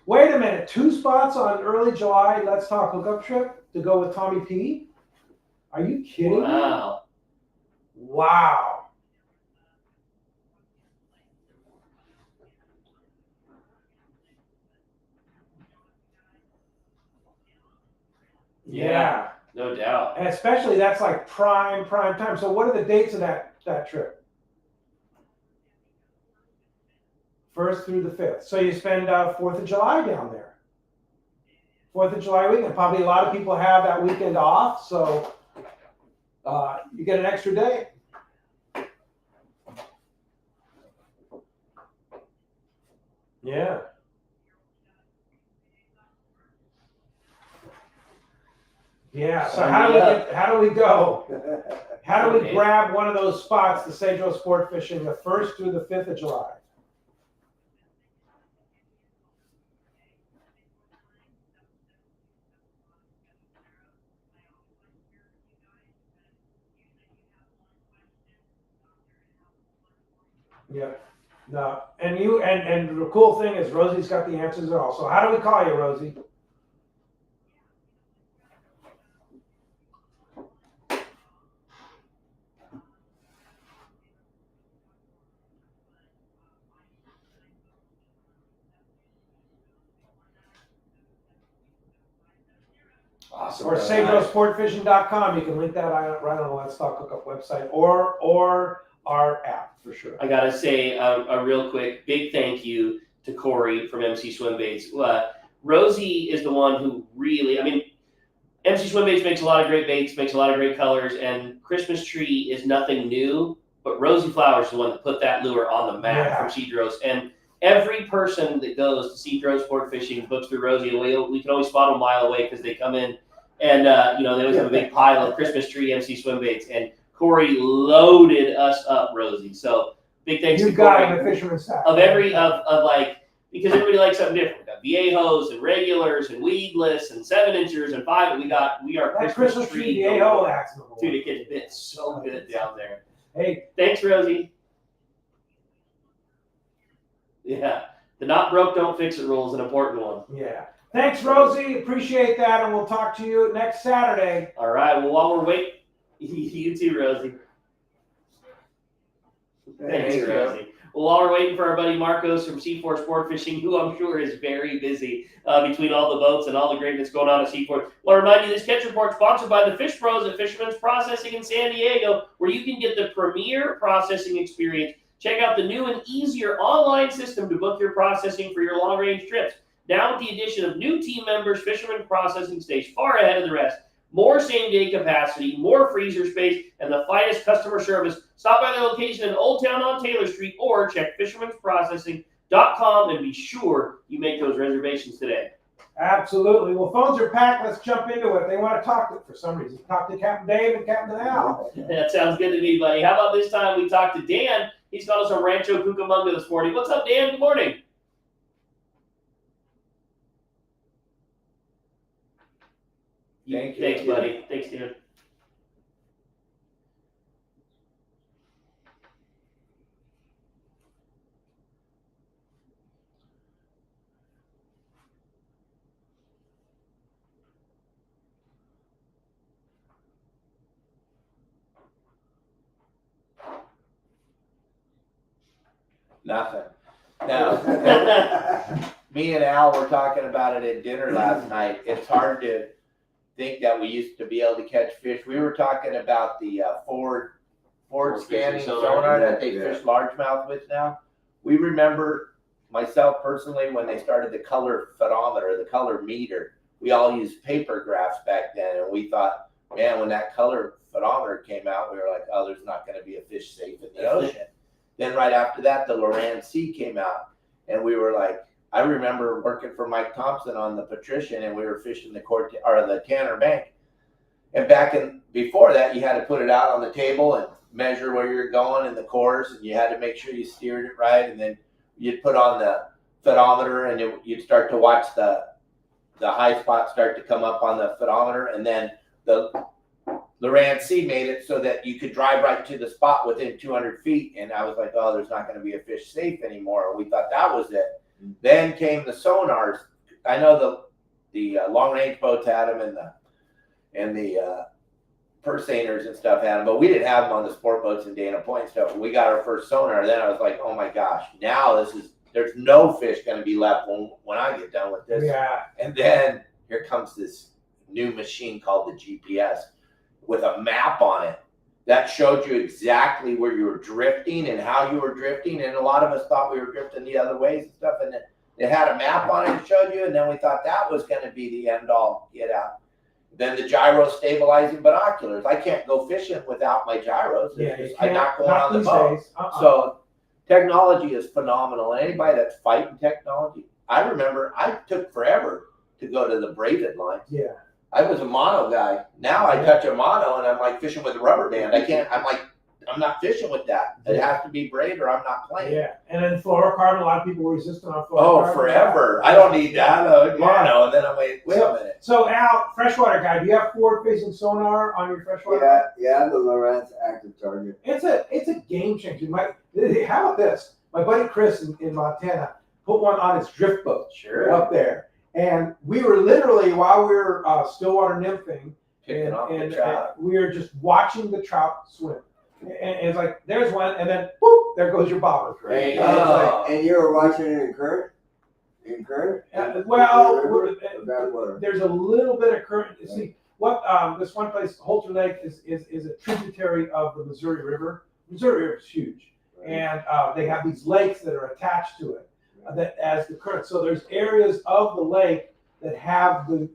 Wait a minute. 2 spots on early July Let's Talk hookup trip to go with Tommy P? Are you kidding me? Wow. Wow. Yeah. No doubt. And especially that's like prime time. So what are the dates of that trip? 1st through the 5th. So you spend 4th of July down there. 4th of July weekend. Probably a lot of people have that weekend off, so you get an extra day. Yeah. Yeah. So how do we go? How do we Okay. grab one of those spots to Cedro Sport Fishing the 1st through the 5th of July? Yeah. No. And the cool thing is Rosie's got the answers all. So how do we call you, Rosie? Awesome. Or SagroSportfishing.com. You can link that right on the Let's Talk Hookup website or our app for sure. I gotta say a real quick big thank you to Corey from MC Swim Baits. Rosie is the one who really, I mean, MC Swim Baits makes a lot of great baits, makes a lot of great colors, and Christmas Tree is nothing new, but Rosie Flowers is the one that put that lure on the map from Cedros. And every person that goes to Cedros Sport Fishing books through Rosie. We can always spot them a mile away because they come in and they always have a big pile of Christmas Tree MC Swim Baits. And Corey loaded us up, Rosie. So big thanks to Corey. You got the fisherman's tackle. Because everybody likes something different. We got Viejos and regulars and weedless and 7-inchers and 5. We are Christmas Tree Viejo action. Dude, it gets bit so good down there. Hey, thanks, Rosie. Yeah, the not broke, don't fix it rule is an important one. Yeah. Thanks, Rosie. Appreciate that, and we'll talk to you next Saturday. All right. Well, while we're waiting, you too, Rosie. Thanks, Rosie. Well, while we're waiting for our buddy Marcos from C4 Sport Fishing, who I'm sure is very busy between all the boats and all the greatness going on at C4. I want to remind you this catch report sponsored by the Fish Pros at Fisherman's Processing in San Diego, where you can get the premier processing experience. Check out the new and easier online system to book your processing for your long-range trips. Now with the addition of new team members, Fisherman's Processing stays far ahead of the rest. More same-day capacity, more freezer space, and the finest customer service. Stop by their location in Old Town on Taylor Street or check fishermansprocessing.com and be sure you make those reservations today. Absolutely. Well, phones are packed. Let's jump into it. They want to talk to, for some reason, talk to Captain Dave and Captain Al. That sounds good to me, buddy. How about this time we talk to Dan? He's got us from Rancho Cucamonga this morning. What's up, Dan? Good morning. Thank you. Thanks, buddy. Thanks, Dan. Nothing. No. Me and Al were talking about it at dinner last night. It's hard to think that we used to be able to catch fish. We were talking about the forward scanning sonar that they fish largemouth with now. We remember, myself personally, when they started the color photometer, the color meter, we all used paper graphs back then, and we thought, man, when that color photometer came out, we were like, oh, there's not going to be a fish safe in the ocean. Then right after that, the Loran C came out, and we were like, I remember working for Mike Thompson on the Patrician, and we were fishing the Tanner Bank. And before that, you had to put it out on the table and measure where you're going in the course, and you had to make sure you steered it right, and then you'd put on the photometer, and you'd start to watch the high spot start to come up on the photometer, and then the Loran C made it so that you could drive right to the spot within 200 feet. And I was like, oh, there's not going to be a fish safe anymore. We thought that was it. Then came the sonars. I know the long range boats had them and the Persainers and stuff had them, but we didn't have them on the sport boats in Dana Point and stuff. When we got our first sonar, then I was like, oh my gosh, now there's no fish going to be left when I get done with this. Yeah. And then here comes this new machine called the GPS with a map on it that showed you exactly where you were drifting and how you were drifting. And a lot of us thought we were drifting the other ways and stuff. And it had a map on it and showed you. And then we thought that was going to be the end all get out. Then the gyro stabilizing binoculars. I can't go fishing without my gyros. I'm not going on the boat. So technology is phenomenal. And anybody that's fighting technology, I remember I took forever to go to the braided lines. Yeah. I was a mono guy. Now I touch a mono and I'm like fishing with a rubber band. I'm not fishing with that. It has to be braid or I'm not playing. Yeah. And then fluorocarbon, a lot of people were resistant on fluorocarbon. Oh, forever. I don't need that. Mono. And then I'm like, wait a minute. So Al, freshwater guy, do you have forward facing sonar on your freshwater? Yeah, the Lowrance active target. It's a game changer. How about this? My buddy Chris in Montana put one on his drift boat up there. And we were literally, while we were stillwater nymphing, and we were just watching the trout swim. And it's like, there's one, and then, whoop, there goes your bobber. Right? And you were watching it in current? In current? Well, Backwater. there's a little bit of current. You see, what this one place, Holter Lake, is a tributary of the Missouri River. Missouri River is huge, and they have these lakes that are attached to it that as the current. So there's areas of the lake that have the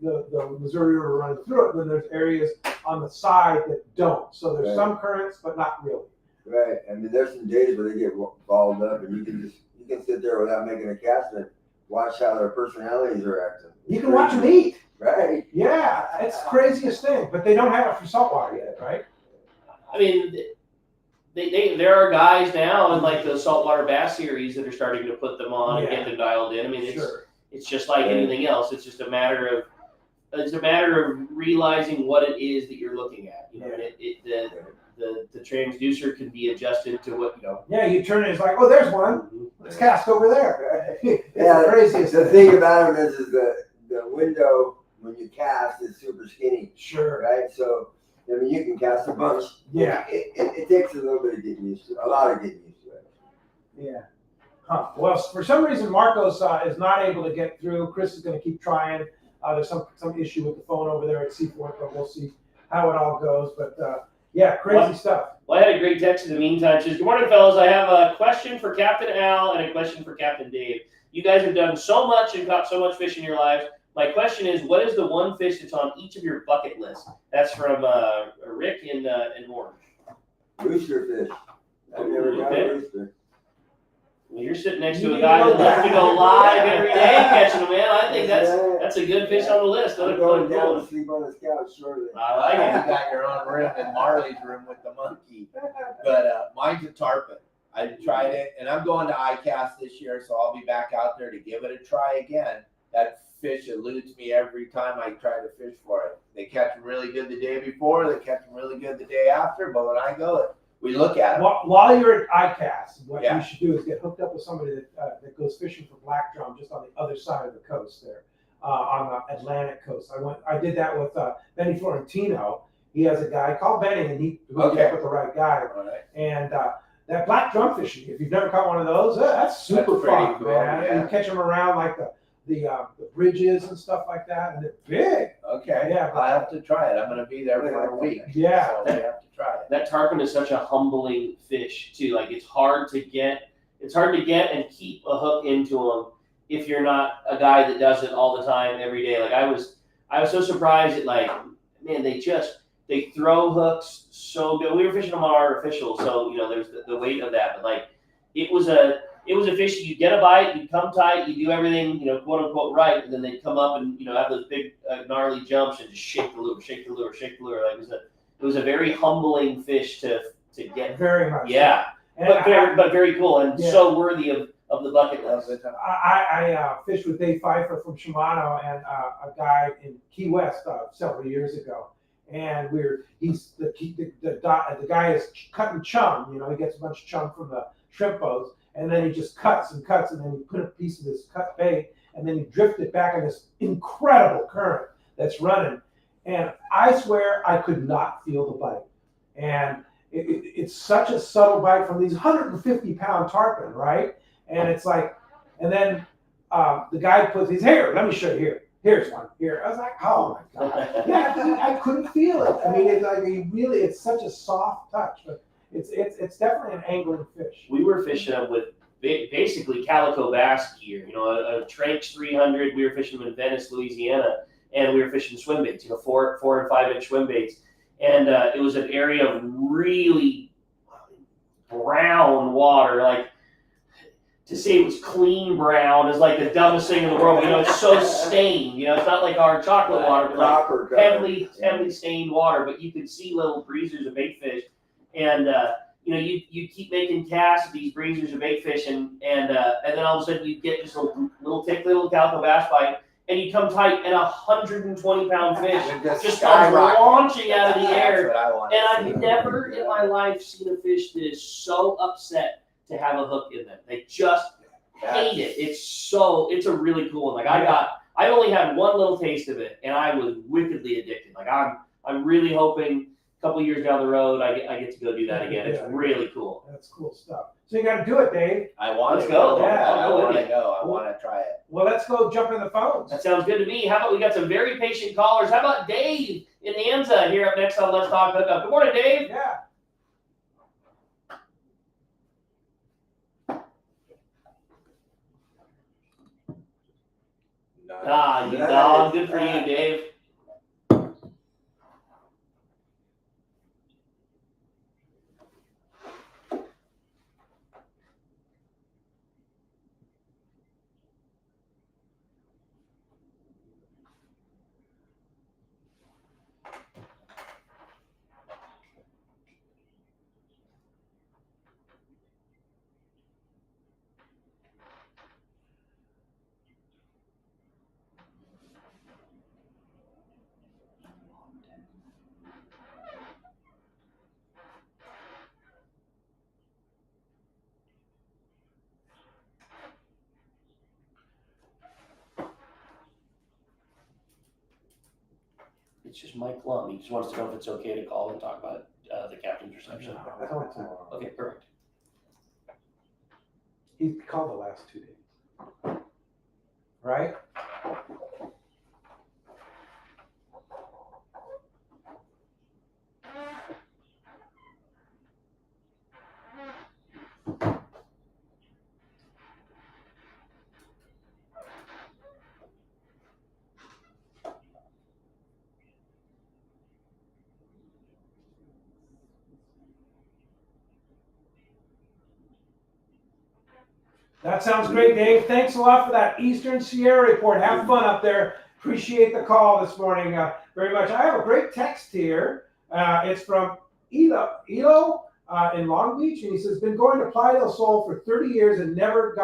Missouri River running through it, and then there's areas on the side that don't. So there's some currents, but not really. Right. I mean, there's some days where they get balled up, and you can sit there without making a cast and watch how their personalities are acting. You can watch them eat. Right. Yeah, it's the craziest thing. But they don't have it for saltwater yet, right? I mean, there are guys now in like the saltwater bass series that are starting to put them on and get them dialed in. I mean, it's just like anything else. It's just a matter of realizing what it is that you're looking at. You know, the transducer can be adjusted to what, you know. Yeah, you turn it, it's like, oh, there's one. Let's cast over there. It's Yeah, the craziest the thing about them is the window when you cast is super skinny. Sure. Right? So, I mean, you can cast a bunch. Yeah. It takes a little bit of getting used to it. A lot of getting used to it. Yeah. Huh. Well, for some reason, Marcos is not able to get through. Chris is going to keep trying. There's some issue with the phone over there at Seaport, but we'll see how it all goes. But yeah, crazy stuff. Well, I had a great text in the meantime. It says, good morning, fellas. I have a question for Captain Al and a question for Captain Dave. You guys have done so much and caught so much fish in your lives. My question is, what is the one fish that's on each of your bucket lists? That's from Rick in Orange. Rooster fish. I've never got a rooster. Well, you're sitting next to a guy that loves to go live every day catching them, man. I think that's a good fish on the list. I'm going down to sleep on his couch shortly. I like it. You got your own room in Marley's room with the monkey. But mine's a tarpon. I tried it, and I'm going to ICAST this year, so I'll be back out there to give it a try again. That fish eludes me every time I try to fish for it. They catch them really good the day before, they catch them really good the day after, but when I go, we look at it. While you're at ICAST, what you should do is get hooked up with somebody that goes fishing for black drum just on the other side of the coast there, on the Atlantic coast. I did that with Benny Florentino. He has a guy called Benny, and he hooked up with the right guy. Right. And that black drum fishing, if you've never caught one of those, that's super fun, cool, man. yeah. You catch them around like the bridges and stuff like that, and they're big. Okay, Yeah. I have to try it. I'm going to be there for a week. Yeah. So we have to try it. That tarpon is such a humbling fish too. Like it's hard to get and keep a hook into them if you're not a guy that does it all the time every day. Like I was so surprised at like, man, they throw hooks so good. We were fishing them on artificial, so you know there's the weight of that. But like it was a fish that you'd get a bite, you'd come tight, you do everything, you know, quote unquote right, and then they'd come up and, you know, have those big gnarly jumps and just shake the lure. Like it was a very humbling fish to get. Very much. Yeah. And But very cool and so worthy of the bucket list. I fished with Dave Pfeiffer from Shimano and a guy in Key West several years ago. And the guy is cutting chum, you know, he gets a bunch of chum from the shrimp boats. And then he just cuts, and then he put a piece of this cut bait, and then he drifted it back in this incredible current that's running. And I swear I could not feel the bite. And it's such a subtle bite from these 150-pound tarpon, right? And it's like, and then the guy puts his hair. Let me show you here. Here's one here. I was like, oh my God. Yeah, I couldn't feel it. I mean, it's like it's such a soft touch, but it's definitely an angling fish. We were fishing them with basically calico bass gear, you know, a Tranx 300. We were fishing them in Venice, Louisiana, and we were fishing swim baits, you know, 4 and 5 inch swim baits. And it was an area of really brown water. Like to say it was clean brown is like the dumbest thing in the world. You know, it's so stained. You know, it's not like our chocolate water, but like heavily stained water. But you could see little breezers of bait fish. And you know, you keep making casts of these breezers of bait fish, and then all of a sudden you get just a little calico bass bite, and you come tight, and 120-pound fish just comes launching out of the air. And I've never in my life seen a fish that is so upset to have a hook in them. They just hate it. It's a really cool one. Like I only had one little taste of it, and I was wickedly addicted. Like I'm really hoping couple years down the road, I get to go do that again. It's Yeah. really cool. That's cool stuff. So you got to do it, Dave. I want Let's to go. Yeah, I I'll go want with to you. go. I want to try it. Well, let's go jump in the phones. That sounds good to me. How about we got some very patient callers? How about Dave in Anza here up next on Let's Talk Hookup? Good morning, Dave. Yeah. Ah, you dog. Good for you, Dave. It's just Mike Lum. He just wants to know if it's okay to call and talk about the captain's reception. Okay, perfect. He called the last 2 days. Right? That sounds great, Dave. Thanks a lot for that Eastern Sierra report. Have fun up there. Appreciate the call this morning very much. I have a great text here. It's from Elo in Long Beach, and he says, been going to Playa del Sol for 30 years and never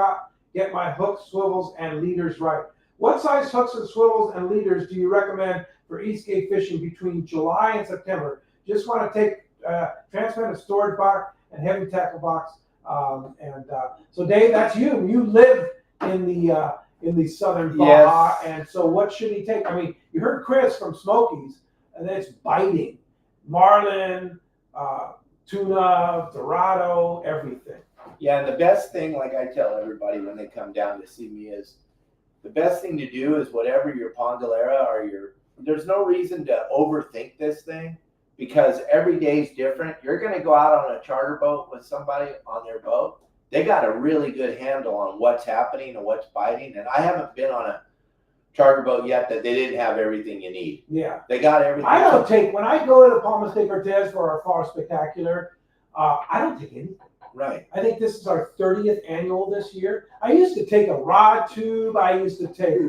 get my hooks, swivels, and leaders right. What size hooks and swivels and leaders do you recommend for Eastgate fishing between July and September? Just want to take transplant a storage box and heavy tackle box. So Dave, that's you. You live in the southern Baja, and so what should he take? I mean, you heard Chris from Smokies, and it's biting, marlin, tuna, dorado, everything. Yeah, and the best thing, like I tell everybody when they come down to see me, is the best thing to do is whatever your pondalera or there's no reason to overthink this thing, because every day is different. You're going to go out on a charter boat with somebody on their boat. They got a really good handle on what's happening and what's biting. And I haven't been on a charter boat yet that they didn't have everything you need. Yeah. They got everything. I don't take, when I go to the Palmas de Cortez for our Fall Spectacular, I don't take anything. Right. I think this is our 30th annual this year. I used to take a rod tube. I used to take,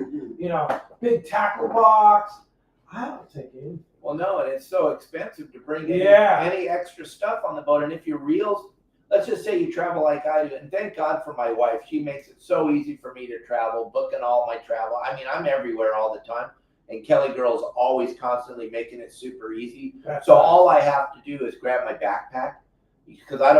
big tackle box. I don't take anything. Well, no, and it's so expensive to bring in Yeah. any extra stuff on the boat. And if your reels, let's just say you travel like I do, and thank God for my wife. She makes it so easy for me to travel, booking all my travel. I mean, I'm everywhere all the time. And Kelly Girl's always constantly making it super easy. So all I have to do is grab my backpack, because I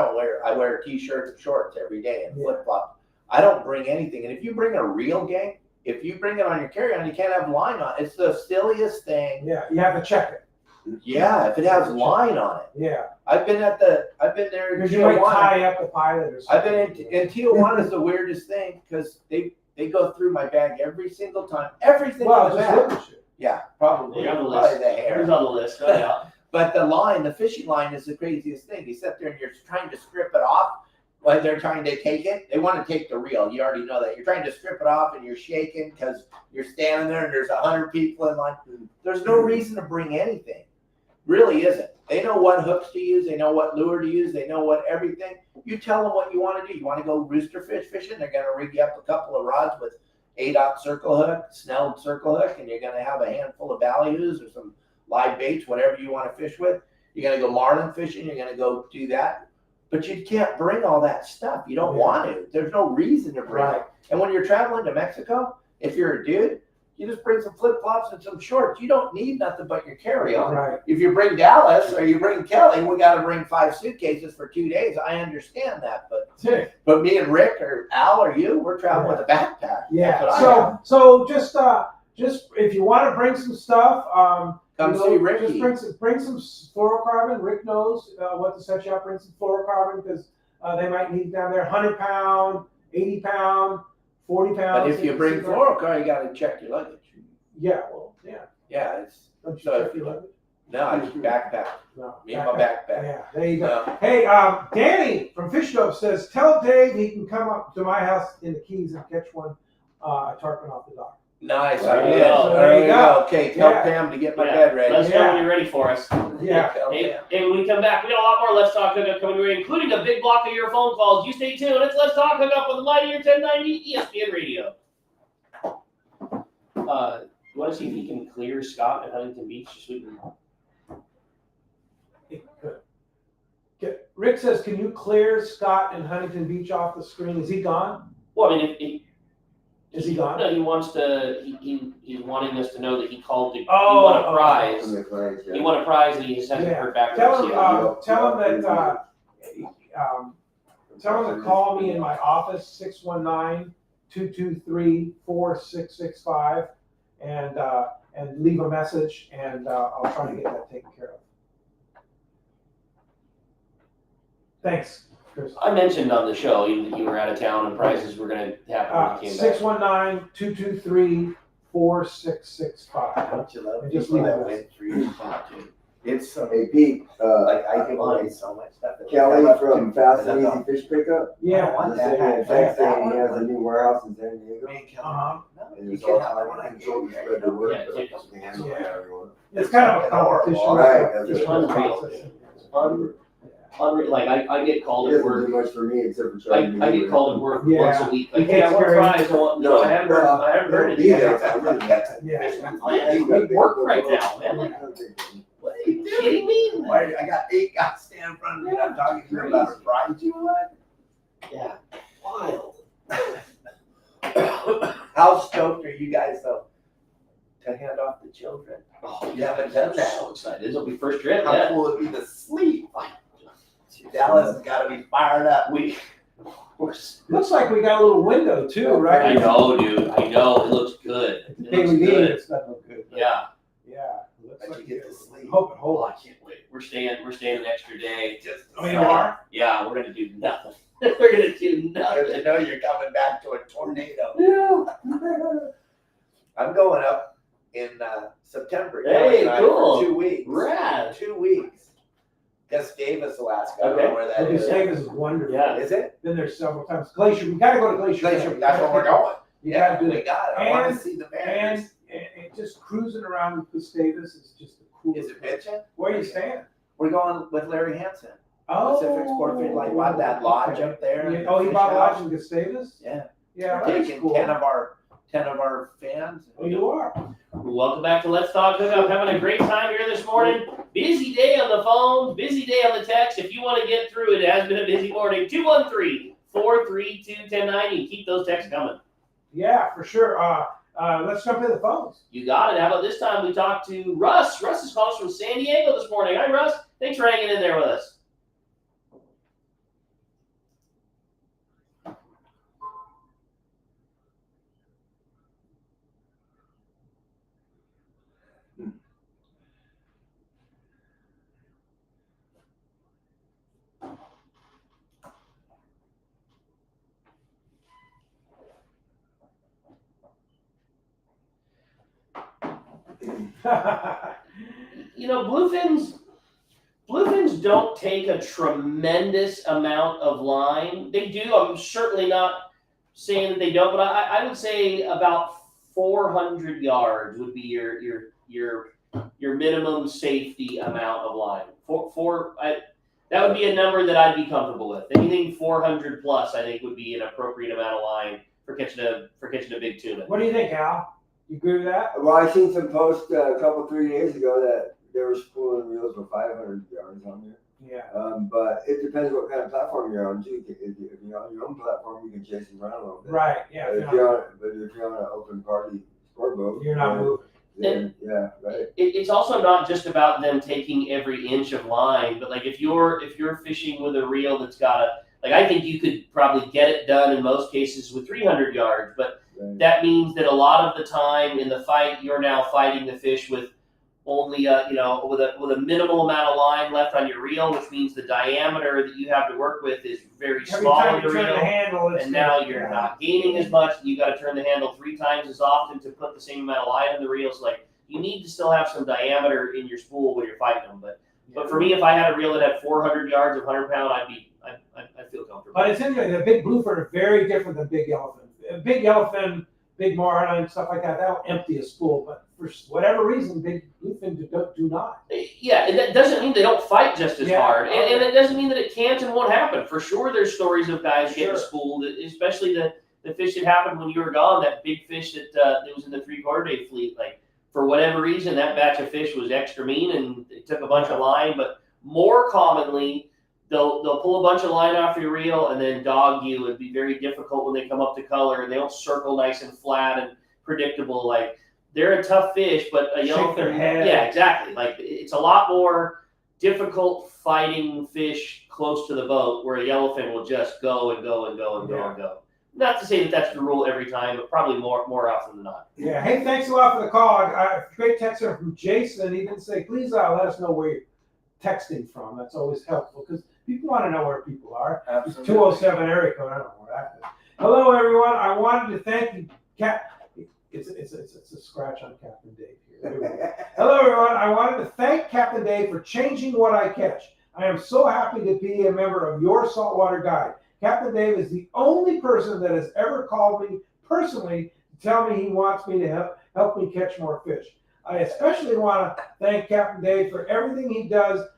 wear a t-shirt and shorts every day and flip-flops. I don't bring anything. And if you bring a reel, gang, if you bring it on your carry-on, you can't have line on it. It's the silliest thing. Yeah, you have to check it. Yeah, if it has line on it. Yeah. I've been there in Because you might Tijuana. tie up the pilot or I've something. been in Tijuana is the weirdest thing, because they go through my bag every single time. Everything Well, in the just bag. look at you. Yeah, probably. You're on the Probably list. the hair. Who's on the list? Oh, yeah. But the fishing line is the craziest thing. You sit there and you're trying to strip it off while they're trying to take it. They want to take the reel. You already know that. You're trying to strip it off and you're shaking because you're standing there and there's 100 people in line. There's no reason to bring anything. Really isn't. They know what hooks to use. They know what lure to use. They know what everything. You tell them what you want to do. You want to go rooster fish fishing? They're going to rig you up a couple of rods with 8/0 circle hook, snelled circle hook, and you're going to have a handful of ballyhoos or some live baits, whatever you want to fish with. You're going to go marlin fishing. You're going to go do that. But you can't bring all that stuff. You don't want to. There's no reason to bring it. And when you're traveling to Mexico, if you're a dude, you just bring some flip-flops and some shorts. You don't need nothing but your carry-on. Right. If you bring Dallas or you bring Kelly, we got to bring 5 suitcases for 2 days. I understand that. But me and Rick or Al or you, we're traveling with a backpack. Yeah. That's what I have. So just if you want to bring some stuff, Come You see know, Ricky. Just bring some fluorocarbon. Rick knows what to set you up. Bring some fluorocarbon because they might need down there 100-pound, 80-pound, 40 pounds. But if you bring fluorocarbon, you got to check your luggage. Yeah, well, yeah. Yeah, it's Don't you So check your luggage? no, I just backpack. No. Me and my backpack. Yeah, there you go. No. Hey, Danny from Fish Dope says, tell Dave he can come up to my house in the Keys and catch one tarpon off the dock. Nice. There I you did. go. There you go. Okay, tell Yeah. Pam to get my Yeah. bed ready. Let us know when you're ready for us. Yeah. Tell Hey, Pam. hey, when we come back, we got a lot more Let's Talk Hookup coming your way, including a big block of your phone calls. You stay tuned. It's Let's Talk Hookup on the Mighty 1090 ESPN Radio. You want to see if he can clear Scott at Huntington Beach this week? Rick says, can you clear Scott and Huntington Beach off the screen? Is he gone? Well, I mean, Is he gone? No, he wants to. He's wanting us to know that he called to. He Oh, won a prize. From the clients, He won a prize, and he just hasn't Yeah. heard back Tell from him, us yet. tell him to call me in my office, 619-223-4665, and leave a message, and I'll try to get that taken care of. Thanks, Chris. I mentioned on the show you were out of town and prizes were going to happen when you came back. 619-223-4665. Don't you love And just people leave that it. went through your too? It's so Hey Pete, like I give away so much stuff. that Kelly I love from to- Fast and Easy Fish Pickup. Yeah. I want Just sent me a that. text That saying he has a one. new warehouse in San Diego. Me and Kelly. Uh-huh. No, And you it's can all have time one I control go to there. spread the word. Yeah, but take you can handle Yeah. everyone. It's kind of a competition. All right, Just that's one Unreal. process. Unreal. Like I get called It at doesn't do work. much for me except for I trying to get called at work Yeah. once a week. Like, He hey, I takes want care of fries. I want. No, I haven't heard. I haven't heard Be it. there. Yeah. We work right now, man. Like, what are you kidding me? Why, I got 8 guys standing in front of me and I'm talking to you about a prize you won? Yeah, wild. How stoked are you guys though to hand off the children? Oh, You haven't done that. So excited. This will be first trip. How Yeah. cool would it be to sleep? Dallas has got to be fired up. We're Looks like we got a little window too, I right? know, dude. I know. It looks good. It looks KVD, good. it's not look good. but Yeah. Yeah. Looks But like you get to sleep. Hope it Oh, holds. I can't wait. We're staying an extra day. Just Oh, you are? Yeah, we're gonna do nothing. We're gonna do because nothing. they know you're coming back to a tornado. Yeah. I'm going up in September. Hey, Kelly and I, cool. For 2 weeks. Rad. 2 weeks. Gustavus, Alaska. I don't Okay. know where that Okay, is. Davis is wonderful. Yeah. Is it? Been there several times. Glacier, we gotta go to Glacier. Glacier. That's where we're going. You Yeah, gotta do we it. got it. I want And- to see the And, bears. and just cruising around with Gustavus is just the coolest. Is it bitching? Where are you staying? We're going with Larry Hansen. Oh. Pacific Sportfishing, like bought that lodge up there. Yeah, and oh, the you fish bought a lodge house. in Gustavus? Yeah. Yeah, We're that's taking cool. 10 of our fans. Oh, you are? Welcome back to Let's Talk Hookup. Having a great time here this morning. Busy day on the phone, busy day on the text. If you want to get through it, it has been a busy morning. 213-432-1090. Keep those texts coming. Yeah, for sure. Let's jump in the phones. You got it. How about this time we talked to Russ. Russ is calling us from San Diego this morning. Hi, Russ. Thanks for hanging in there with us. You know, bluefins don't take a tremendous amount of line. They do. I'm certainly not saying that they don't, but I would say about 400 yards would be your minimum safety amount of line. That would be a number that I'd be comfortable with. Anything 400 plus, I think, would be an appropriate amount of line for catching a big tuna. What do you think, Al? You agree with that? Well, I seen some posts a couple, 3 days ago that they were spooling reels with 500 yards on there. Yeah. But it depends what kind of platform you're on too. If you're on your own platform, you can chase them around a little bit. Right. Yeah. But if you're on an open party sport boat, You're not moving. then yeah, right. It's also not just about them taking every inch of line, but like if you're fishing with a reel that's got I think you could probably get it done in most cases with 300 yards, but Right. that means that a lot of the time in the fight, you're now fighting the fish with only with a minimal amount of line left on your reel, which means the diameter that you have to work with is very Every small time on you the turn the reel. handle, it's And now you're not gaining as much. You got to turn the handle 3 times as often to put the same amount of line on the reel. So like you need to still have some diameter in your spool when you're fighting them. But for me, if I had a reel that had 400 yards of 100 pound, I'd feel comfortable. But it's interesting. The big bluefin are very different than big yellowfin. Big yellowfin, big marlin, stuff like that, that'll empty a spool. But for whatever reason, big bluefin do not. Yeah, and that doesn't mean they don't fight just as Yeah. hard, and it doesn't mean that it can't and won't happen. For sure, there's stories of guys getting Sure. spooled, especially the fish that happened when you were gone. That big fish that was in the 3/4 day fleet, like for whatever reason, that batch of fish was extra mean and it took a bunch of line. But more commonly, they'll pull a bunch of line off your reel and then dog you. It'd be very difficult when they come up to color and they don't circle nice and flat and predictable. Like they're a tough fish, but a Shake their yellowfin, head. yeah, exactly. Like it's a lot more difficult fighting fish close to the boat, where a yellowfin will just go and go and go and go and go. Not to say that that's the rule every time, but probably more often than not. Yeah. Hey, thanks a lot for the call. Great text here from Jason. He didn't say, please let us know where you're texting from. That's always helpful because people want to know where people are. Absolutely. 207 area code. I don't know where that is. Hello, everyone. I wanted to thank you, It's a scratch on Captain Dave here. Hello, everyone. I wanted to thank Captain Dave for changing what I catch. I am so happy to be a member of your Saltwater Guide. Captain Dave is the only person that has ever called me personally to tell me he wants me to help me catch more fish. I especially want to thank Captain Dave for everything he does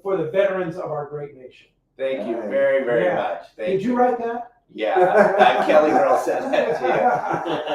for the veterans of our great nation. Thank you very, very Yeah. much. Thank Did you write that? Yeah, Kelly Girl said that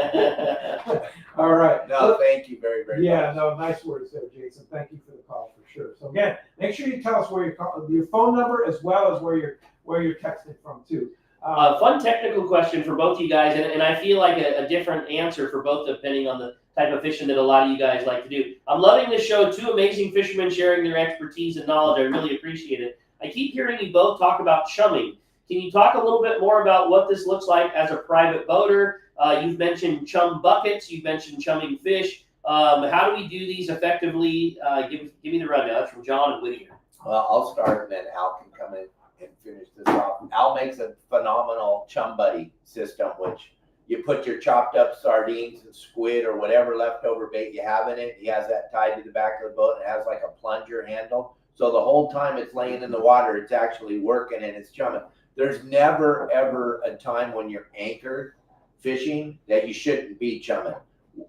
to you. All right. No, thank you very, very Yeah, much. no, nice words there, Jason. Thank you for the call for sure. So again, make sure you tell us where your phone number as well as where you're texting from too. Fun technical question for both you guys, and I feel like a different answer for both depending on the type of fishing that a lot of you guys like to do. I'm loving this show. 2 amazing fishermen sharing their expertise and knowledge. I really appreciate it. I keep hearing you both talk about chumming. Can you talk a little bit more about what this looks like as a private boater? You've mentioned chum buckets. You've mentioned chumming fish. How do we do these effectively? Give me the rundown. That's from John and Whittier. Well, I'll start and then Al can come in and finish this off. Al makes a phenomenal chum buddy system, which you put your chopped up sardines and squid or whatever leftover bait you have in it. He has that tied to the back of the boat and it has like a plunger handle. So the whole time it's laying in the water, it's actually working and it's chumming. There's never, ever a time when you're anchored fishing that you shouldn't be chumming.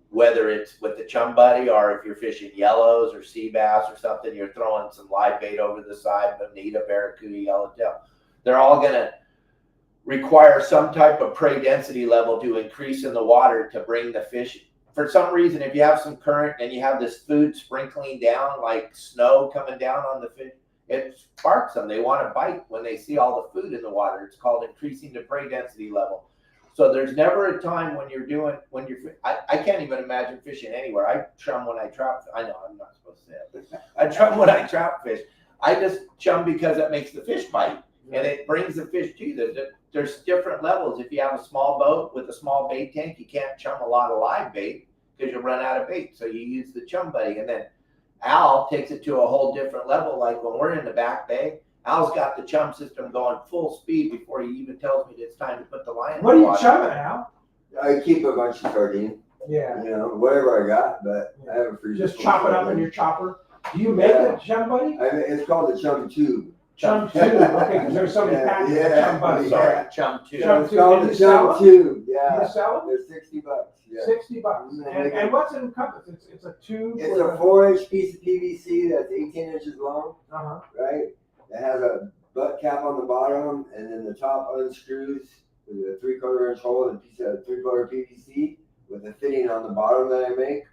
Whether it's with the chum buddy or if you're fishing yellows or sea bass or something, you're throwing some live bait over the side, bonita, barracuda, yellowtail. They're all going to require some type of prey density level to increase in the water to bring the fish. For some reason, if you have some current and you have this food sprinkling down like snow coming down on the fish, it sparks them. They want to bite when they see all the food in the water. It's called increasing the prey density level. So there's never a time when I can't even imagine fishing anywhere. I chum when I trap. I know I'm not supposed to say it, but I chum when I trap fish. I just chum because it makes the fish bite and it brings the fish to you. There's different levels. If you have a small boat with a small bait tank, you can't chum a lot of live bait because you'll run out of bait. So you use the chum buddy. And then Al takes it to a whole different level. Like when we're in the back bay, Al's got the chum system going full speed before he even tells me that it's time to put the line in What the are you water. chumming, Al? I keep a bunch of sardines, Yeah. you know, whatever I got, but I have a freezer. Just full chop of it up in sardines. your chopper. Do you make a chum buddy? It's called the chum tube. Chum tube. Okay, because there's so many Yeah, patents yeah. of chum buddy. Sorry, chum too. Chum It's tube. called And the you sell chum them? tube. Do Yeah, you sell them? they're $60. Yeah. $60. And what's it encompass? It's a tube. It's with a 4-inch piece of PVC that's 18 inches long, Uh-huh. right? It has a butt cap on the bottom, and then the top unscrews with a 3/4 inch hole and a piece of 3/4 PVC with a fitting on the bottom that I make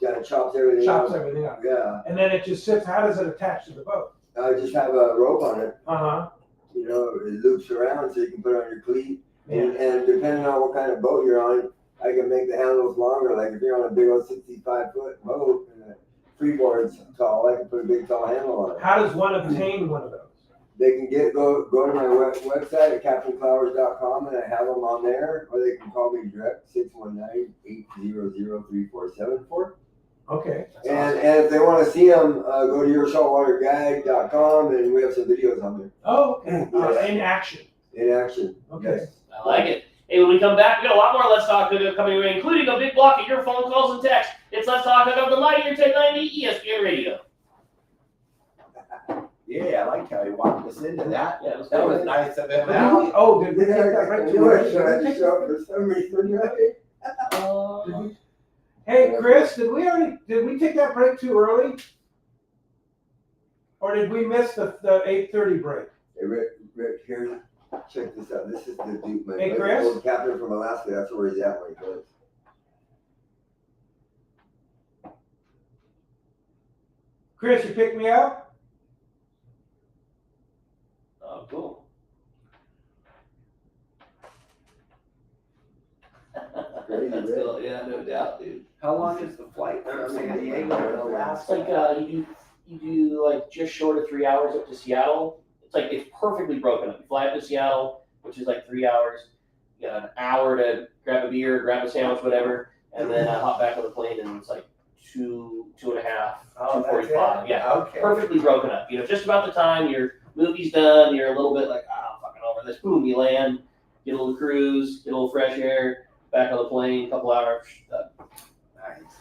that chops everything Chops out. everything up. Yeah, And then it just sits. How does it attach to the boat? I just have a rope on it. Uh-huh. You know, it loops around so you can put it on your cleat. Yeah. And depending on what kind of boat you're on, I can make the handles longer. Like if you're on a big old 65-foot boat and the freeboard's tall, I can put a big tall handle on it. How does one obtain one of those? They can go to my website at captainclowers.com and I have them on there, or they can call me direct 619-800-3474. Okay. And if they want to see them, go to yoursaltwaterguide.com and we have some videos on there Oh, okay. In action. in action. Okay. Yes. I like it. Hey, when we come back, we got a lot more Let's Talk Hookup coming your way, including a big block of your phone calls and texts. It's Let's Talk Hookup, the Mightier 1090 ESPN Radio. Yeah, I like how he walked us into that. Yeah, it was That was good. nice of him. Did Al. we, oh, did we take Yeah, that I break too knew it, early? so I Did we just take- showed for some reason, right? did we- Hey, Chris, did we take that break too early? Or did we miss the 8:30 break? Hey, Rick, here, check this out. This is the Duke, man. Hey, Like, Chris? old captain from Alaska, that's where he's at when he goes. Chris, you picked me up? Oh, cool. Crazy, That's right? cool. Yeah, no doubt, dude. How long is the flight from San Diego to It's Alaska? like you do like just short of 3 hours up to Seattle. It's perfectly broken up. You fly up to Seattle, which is like 3 hours. You got an hour to grab a beer, grab a sandwich, whatever, and then hop back on the plane, and it's like two and a half, Oh, that's 2:45. it? Yeah, Okay. perfectly broken up. Just about the time your movie's done, you're a little bit like, I'm fucking over this. Boom, you land, get a little cruise, get a little fresh air, back on the plane, couple hours. Done. Nice.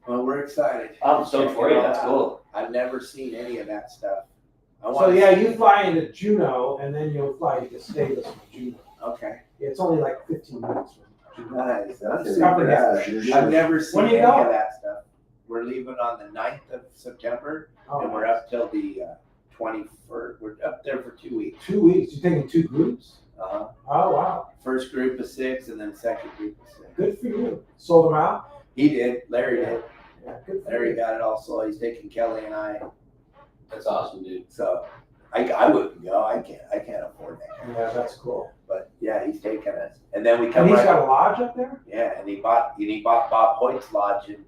Well, we're excited. I'm stoked for you. That's cool. I've never seen any of that stuff. I So wanna yeah, see- you fly into Juneau and then you'll fly to Davis from Juneau. Okay. It's only like 15 minutes from Juneau. Nice. That's It's super something bad. I've never seen When do you any go? of that stuff. We're leaving on the 9th of September, Oh, and we're up till the 21st. We're up there for 2 weeks. 2 weeks. You're taking 2 groups? Uh-huh. Oh, wow. First group of 6, and then second group of 6. Good for you. Sold them out? He did. Larry did. Yeah, good for Larry you. got it all sold. He's taking Kelly and I. That's awesome, dude. So I wouldn't go. I can't afford that. Yeah, that's cool. But yeah, he's taking us. And then we And come he's right. got a lodge up there? Yeah, and he bought Bob Hoyt's lodge in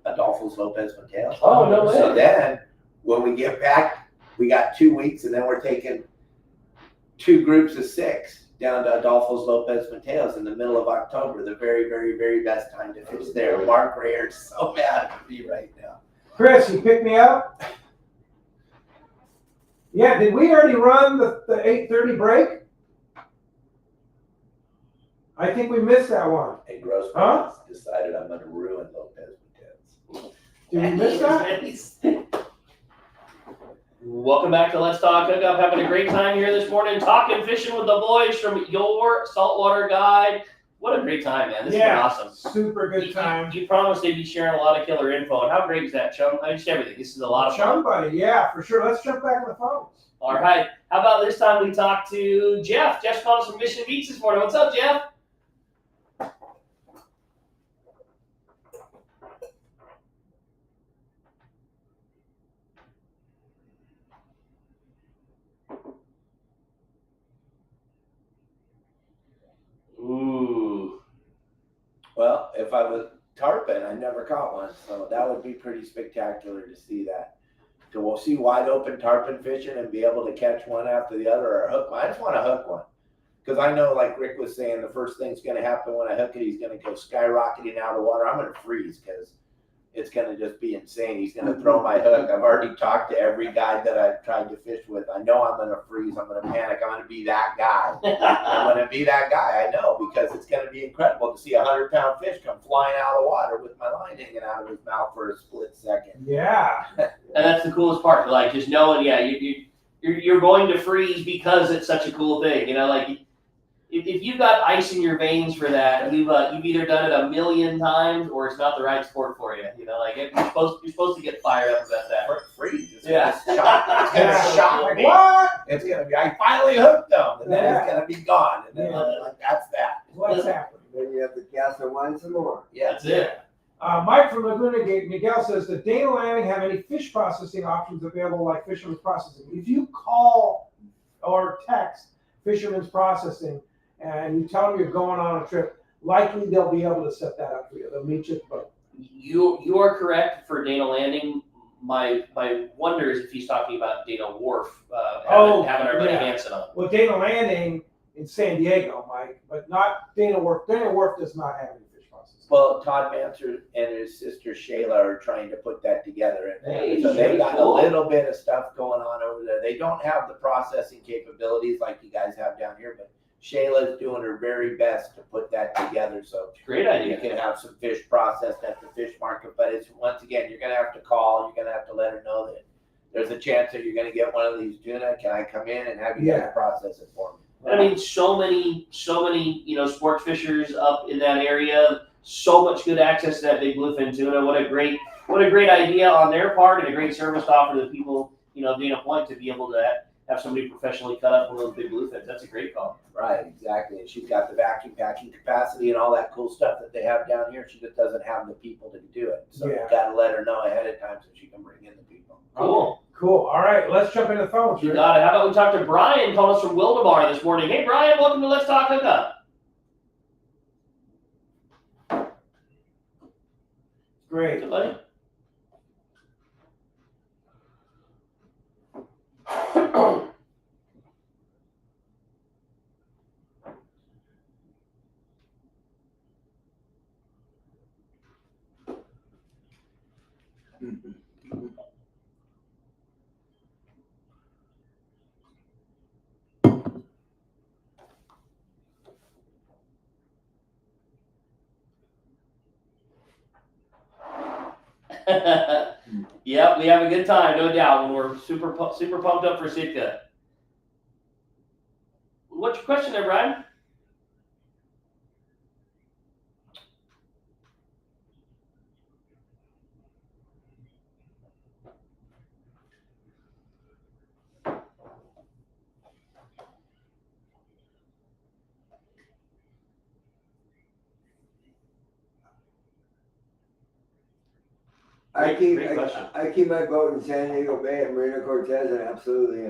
Adolfo's Lopez Mateo. Oh, no way. So then when we get back, we got 2 weeks, and then we're taking 2 groups of 6 down to Adolfo's Lopez Mateos in the middle of October, the very, very, very best time to fish there. Mark Rayer's so mad at me right now. Chris, you picked me up? Yeah, did we already run the 8:30 break? I think we missed that one. And Grossman Huh? decided I'm going to ruin Lopez Mateos. Did we miss that? Welcome back to Let's Talk Hookup. Having a great time here this morning, talking fishing with the boys from your Saltwater Guide. What a great time, man. This has been awesome. Super good time. You promised they'd be sharing a lot of killer info, and how great is that, chum? Just everything. This is a lot of fun. Chum buddy, yeah, for sure. Let's jump back on the phones. All right. How about this time we talk to Jeff? Jeff's calling us from Mission Beach this morning. What's up, Jeff? Ooh. Well, if I was tarpon, I never caught one, so that would be pretty spectacular to see that. To see wide open tarpon fishing and be able to catch one after the other or hook one. I just want to hook one. Because I know, like Rick was saying, the first thing's going to happen when I hook it, he's going to go skyrocketing out of the water. I'm going to freeze because it's going to just be insane. He's going to throw my hook. I've already talked to every guy that I've tried to fish with. I know I'm going to freeze. I'm going to panic. I'm going to be that guy. I'm going to be that guy. I know, because it's going to be incredible to see a 100-pound fish come flying out of the water with my line hanging out of his mouth for a split second. Yeah. And that's the coolest part. Like, just knowing, yeah, you're going to freeze because it's such a cool thing. Like, if you've got ice in your veins for that, you've either done it a million times or it's not the right sport for you. Like, you're supposed to get fired up about that. Freeze. It's Yeah. going to shock. It's going Yeah. to shock me. What? It's going to be, I finally hooked them. And then Yeah. it's going to be gone. And then Yeah. I'm like, that's that. What's happening? Then you have to cast and wind some more. Yeah. That's it. Mike from Laguna Gate, Miguel says, does Dana Landing have any fish processing options available like Fisherman's Processing? If you call or text Fisherman's Processing and you tell them you're going on a trip, likely they'll be able to set that up for you. They'll meet you at the boat. You are correct for Dana Landing. My wonder is if he's talking about Dana Wharf having our buddy yeah. Hansen on. Well, Dana Landing in San Diego, Mike, but not Dana Wharf. Dana Wharf does not have any fish processing. Well, Todd Manser and his sister Shayla are trying to put that together. And Hey, so they've got cool. a little bit of stuff going on over there. They don't have the processing capabilities like you guys have down here, but Shayla's doing her very best to put that together. So Great you idea. can have some fish processed at the fish market. But it's, once again, you're going to have to call. You're going to have to let her know that there's a chance that you're going to get one of these tuna. Can I come in and have you guys process it for me? I mean, so many, sports fishers up in that area. So much good access to that big bluefin tuna. What a great idea on their part, and a great service to offer to the people, Dana Point, to be able to have somebody professionally cut up one of those big bluefins. That's a great call. Right, exactly. And she's got the vacuum packing capacity and all that cool stuff that they have down here. She just doesn't have the people to do it. So you got to let her know ahead of time so she can bring in the people. Cool. Cool. All right, let's jump into the phones. You got it. How about we talk to Brian, calling us from Wildemar this morning. Hey, Brian, welcome to Let's Talk Hookup. Great. Hey, buddy. Yep, we have a good time, no doubt, when we're super pumped up for Sitka. What's your question there, Brian? I Great question. keep my boat in San Diego Bay at Marina Cortez, and absolutely,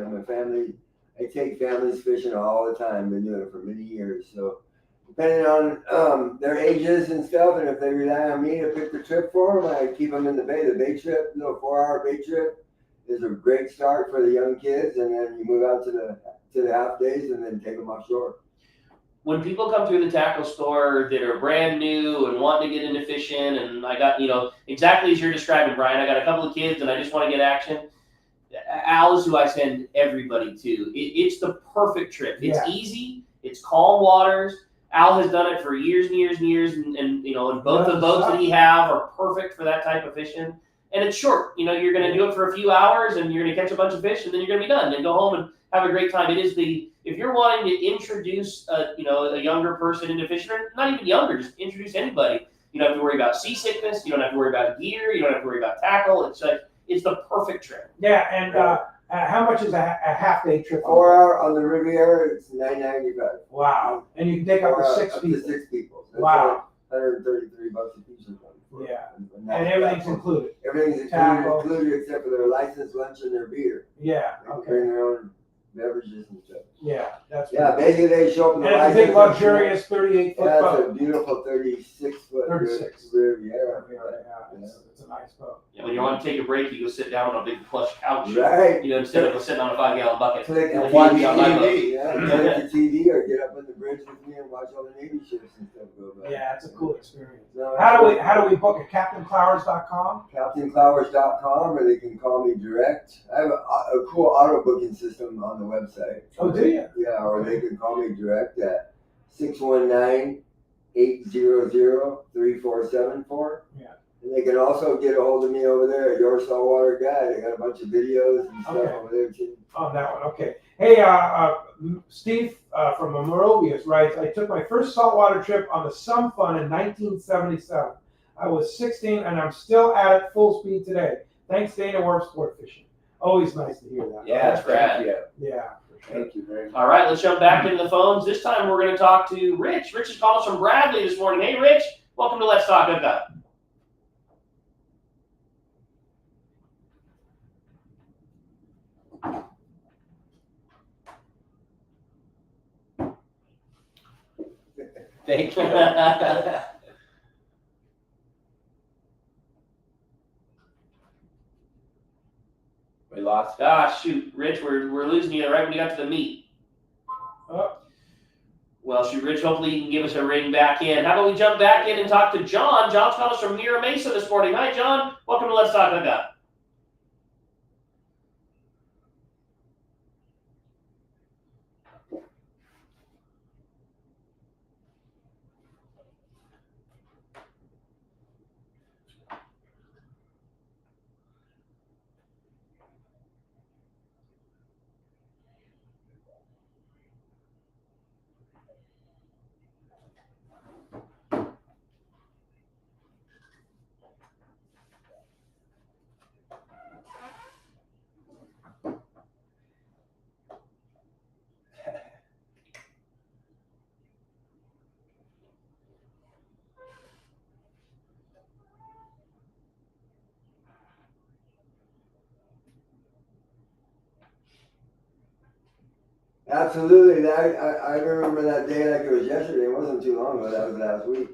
I take families fishing all the time. Been doing it for many years. So depending on their ages and stuff, and if they rely on me to pick the trip for them, I keep them in the bay. The bay trip, 4-hour bay trip, is a great start for the young kids, and then you move out to the half days, and then take them offshore. When people come through the tackle store that are brand new and want to get into fishing, and I got, exactly as you're describing, Brian, I got a couple of kids and I just want to get action. Al is who I send everybody to. It's the perfect trip. It's easy. It's calm waters. Al has done it for years and years and years, and both the boats that he have are perfect for that type of fishing. And it's short. You're going to do it for a few hours, and you're going to catch a bunch of fish, and then you're going to be done and go home and have a great time. It is if you're wanting to introduce a younger person into fishing, or not even younger, just introduce anybody. You don't have to worry about seasickness. You don't have to worry about gear. You don't have to worry about tackle. It's the perfect trip. Yeah, and how much is a half day trip? 4 hour on the Riviera, it's $9.95. Wow, and you can take up to six up people. to 6 people. So Wow. $133 a piece or something. Yeah, And and everything's included. Everything's Tackle. included except for their license, lunch, and their beer. Yeah. They can Okay. bring their own beverages and stuff. Yeah, that's. Yeah, basically they show up in And the it's a big license. luxurious 38-foot Yeah, boat. it's a beautiful 36-foot 36. Riviera. Yeah, it's a nice boat. Yeah, when you want to take a break, you go sit down on a big plush couch. Right. Instead of sitting on a 5-gallon bucket. Click And the watch me on my boat. TV. Yeah, click the TV or get up on the bridge with me and watch all the Navy ships and stuff go by. Yeah, it's a cool experience. No, How do we book it? CaptainClowers.com? CaptainClowers.com, or they can call me direct. I have a cool auto booking system on the website. Oh, do you? Yeah, or they can call me direct at 619-800-3474. Yeah. And they can also get a hold of me over there at Your Saltwater Guide. I got a bunch of videos and stuff over there too. On that one, okay. Hey, Steve from Monrovius writes, I took my first saltwater trip on the Some Fun in 1977. I was 16 and I'm still at it full speed today. Thanks, Dana Warp Sportfishing. Always nice to hear that. Yeah, That's rad. Yeah, for sure. Thank you very much. All right, let's jump back into the phones. This time we're going to talk to Rich. Rich is calling us from Bradley this morning. Hey, Rich, welcome to Let's Talk Hookup. Thank you. We lost. Ah, shoot, Rich, we're losing you right when you got to the meat. Well, shoot, Rich, hopefully you can give us a ring back in. How about we jump back in and talk to John? John's calling us from Mira Mesa this morning. Hi, John. Welcome to Let's Talk Hookup. Absolutely. I remember that day like it was yesterday. It wasn't too long ago. That was last week.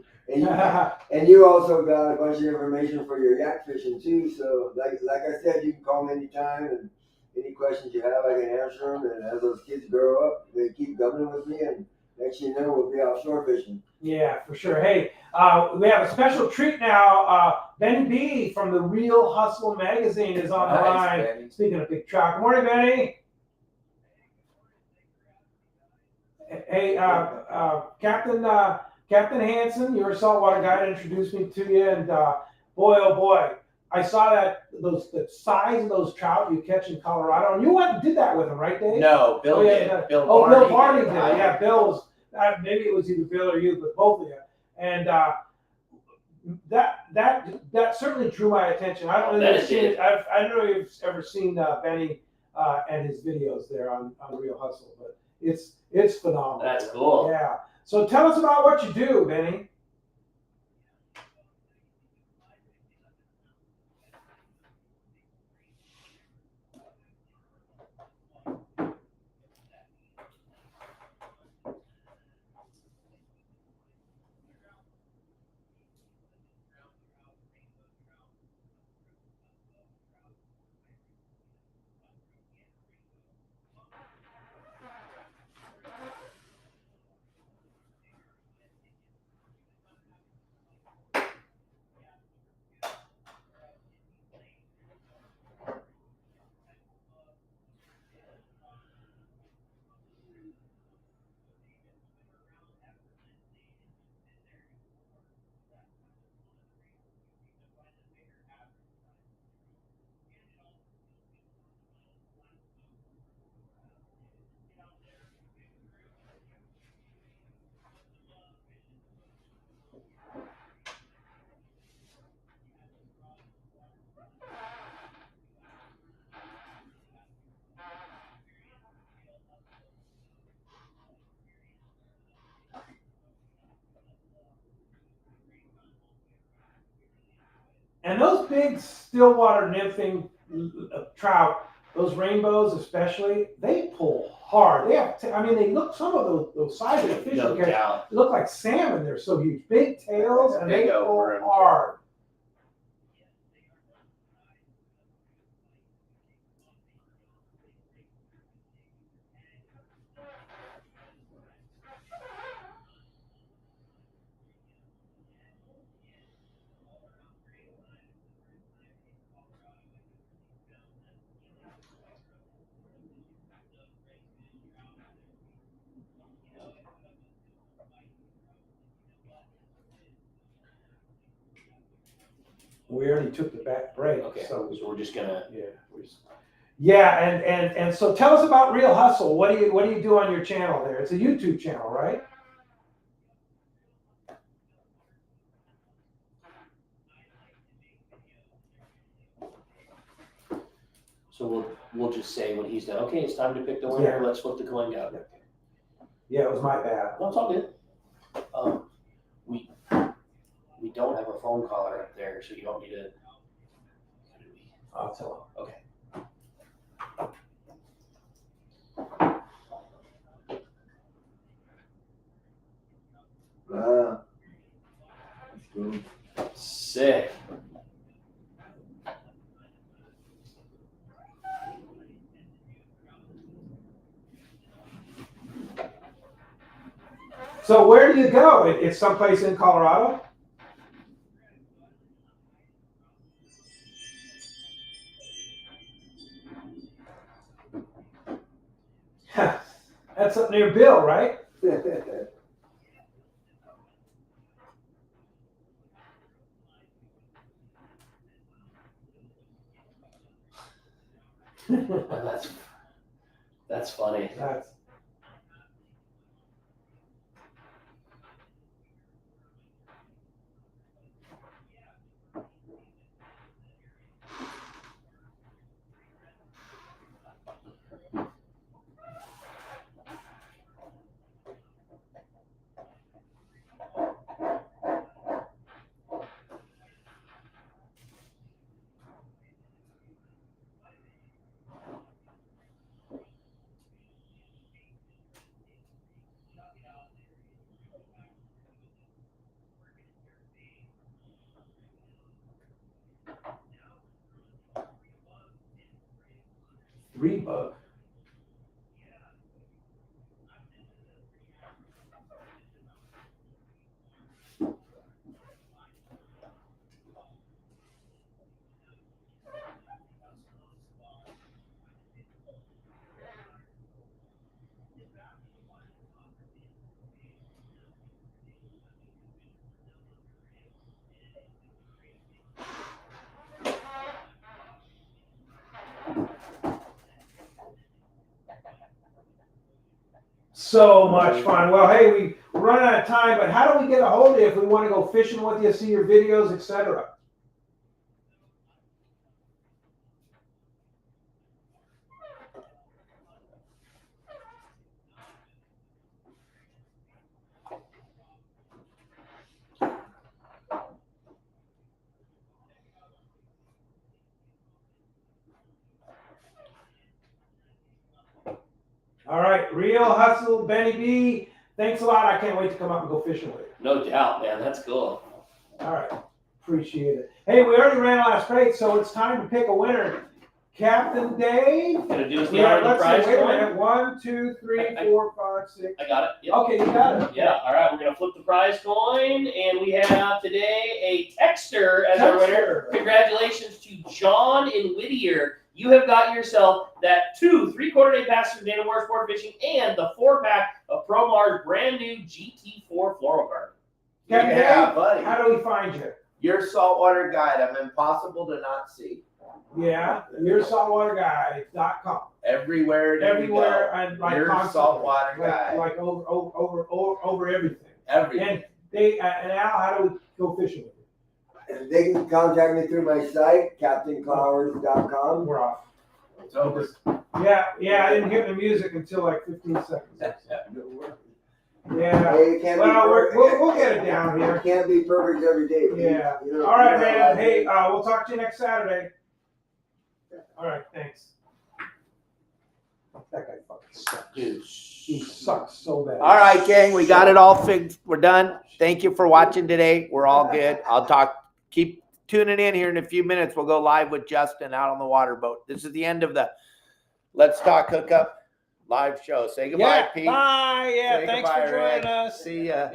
And you also got a bunch of information for your yak fishing too. So like I said, you can call me anytime, and any questions you have, I can answer them. And as those kids grow up, they keep coming with me, and next thing you know, we'll be offshore fishing. Yeah, for sure. Hey, we have a special treat now. Benny B from the Real Hustle magazine is on the line. Benny. Speaking of big trout. Good morning, Benny. Hey, Captain Hansen, you're a saltwater guide, introduced me to you, and boy, oh boy, I saw the size of those trout you catch in Colorado, and you went and did that with them, right, Dave? No, Bill did. Bill Barney did. it. Yeah, Bill was. Maybe it was either Bill or you, but both of you. And that certainly drew my attention. I don't know if you've seen it. I don't know if you've ever seen Benny and his videos there on Real Hustle, but it's phenomenal. That's cool. Yeah. So tell us about what you do, Benny. And those big stillwater nymphing trout, those rainbows especially, they pull hard. They have, they look, some of those size of the fish No you catch, doubt. they look like salmon. They're so huge, big tails, and Big they pull over 'em. hard. We already took the back break. Okay, So so we're just gonna. And so tell us about Real Hustle. What do you do on your channel there? It's a YouTube channel, right? So we'll just say when he's done. Okay, it's time to pick the winner. Yeah. Let's flip the coin down. Yeah, it was my bad. No, it's all good. We don't have a phone caller up there, so you want me to. I'll tell him. Okay. That's cool. Sick. So where do you go? It's someplace in Colorado? That's up near Bill, right? That's funny. That's, $3. So much fun. Well, hey, we run out of time, but how do we get a hold of you if we want to go fishing with you, see your videos, etc.? All right, Real Hustle, Benny B. Thanks a lot. I can't wait to come up and go fishing with you. No doubt, man. That's cool. All right, appreciate it. Hey, we already ran last crate, so it's time to pick a winner. Captain Dave. Gonna do us the honor of the let's prize see. Wait a coin? minute. 1, 2, 3, 4, 5, 6. I got it. Yep. Okay, you got it. Yeah, all right, we're gonna flip the prize coin, and we have today a texter as our winner. Congratulations to John in Whittier. You have got yourself that 2 3/4 day passes from Dana Moore Sport Fishing and the 4-pack of Promar's brand new GT4 fluorocarbon. Captain Yeah, Dave, buddy. how do we find you? Your saltwater guide. I'm impossible to not see. Yeah, yoursaltwaterguide.com. Everywhere. you Everywhere go. and like Your constantly, saltwater guide. like over everything. Everything. And they and Al, how do we go fishing with you? And they can contact me through my site, captainclowers.com. We're off. It's over. Yeah, I didn't hear the music until like 15 seconds. Yeah. Hey, you can't be Well, perfect. we'll get it down You here. can't be perfect every day. Yeah. You know, All right, you know, man. Hey, we'll talk to you next Saturday. All right, thanks. That guy fucking sucks. Dude. He sucks so bad. All right, gang, we got it all fixed. We're done. Thank you for watching today. We're all good. I'll talk. Keep tuning in here in a few minutes. We'll go live with Justin out on the water boat. This is the end of the Let's Talk Hookup live show. Say goodbye, Pete. Bye. Yeah, Say thanks goodbye, for joining Rick. us. See ya.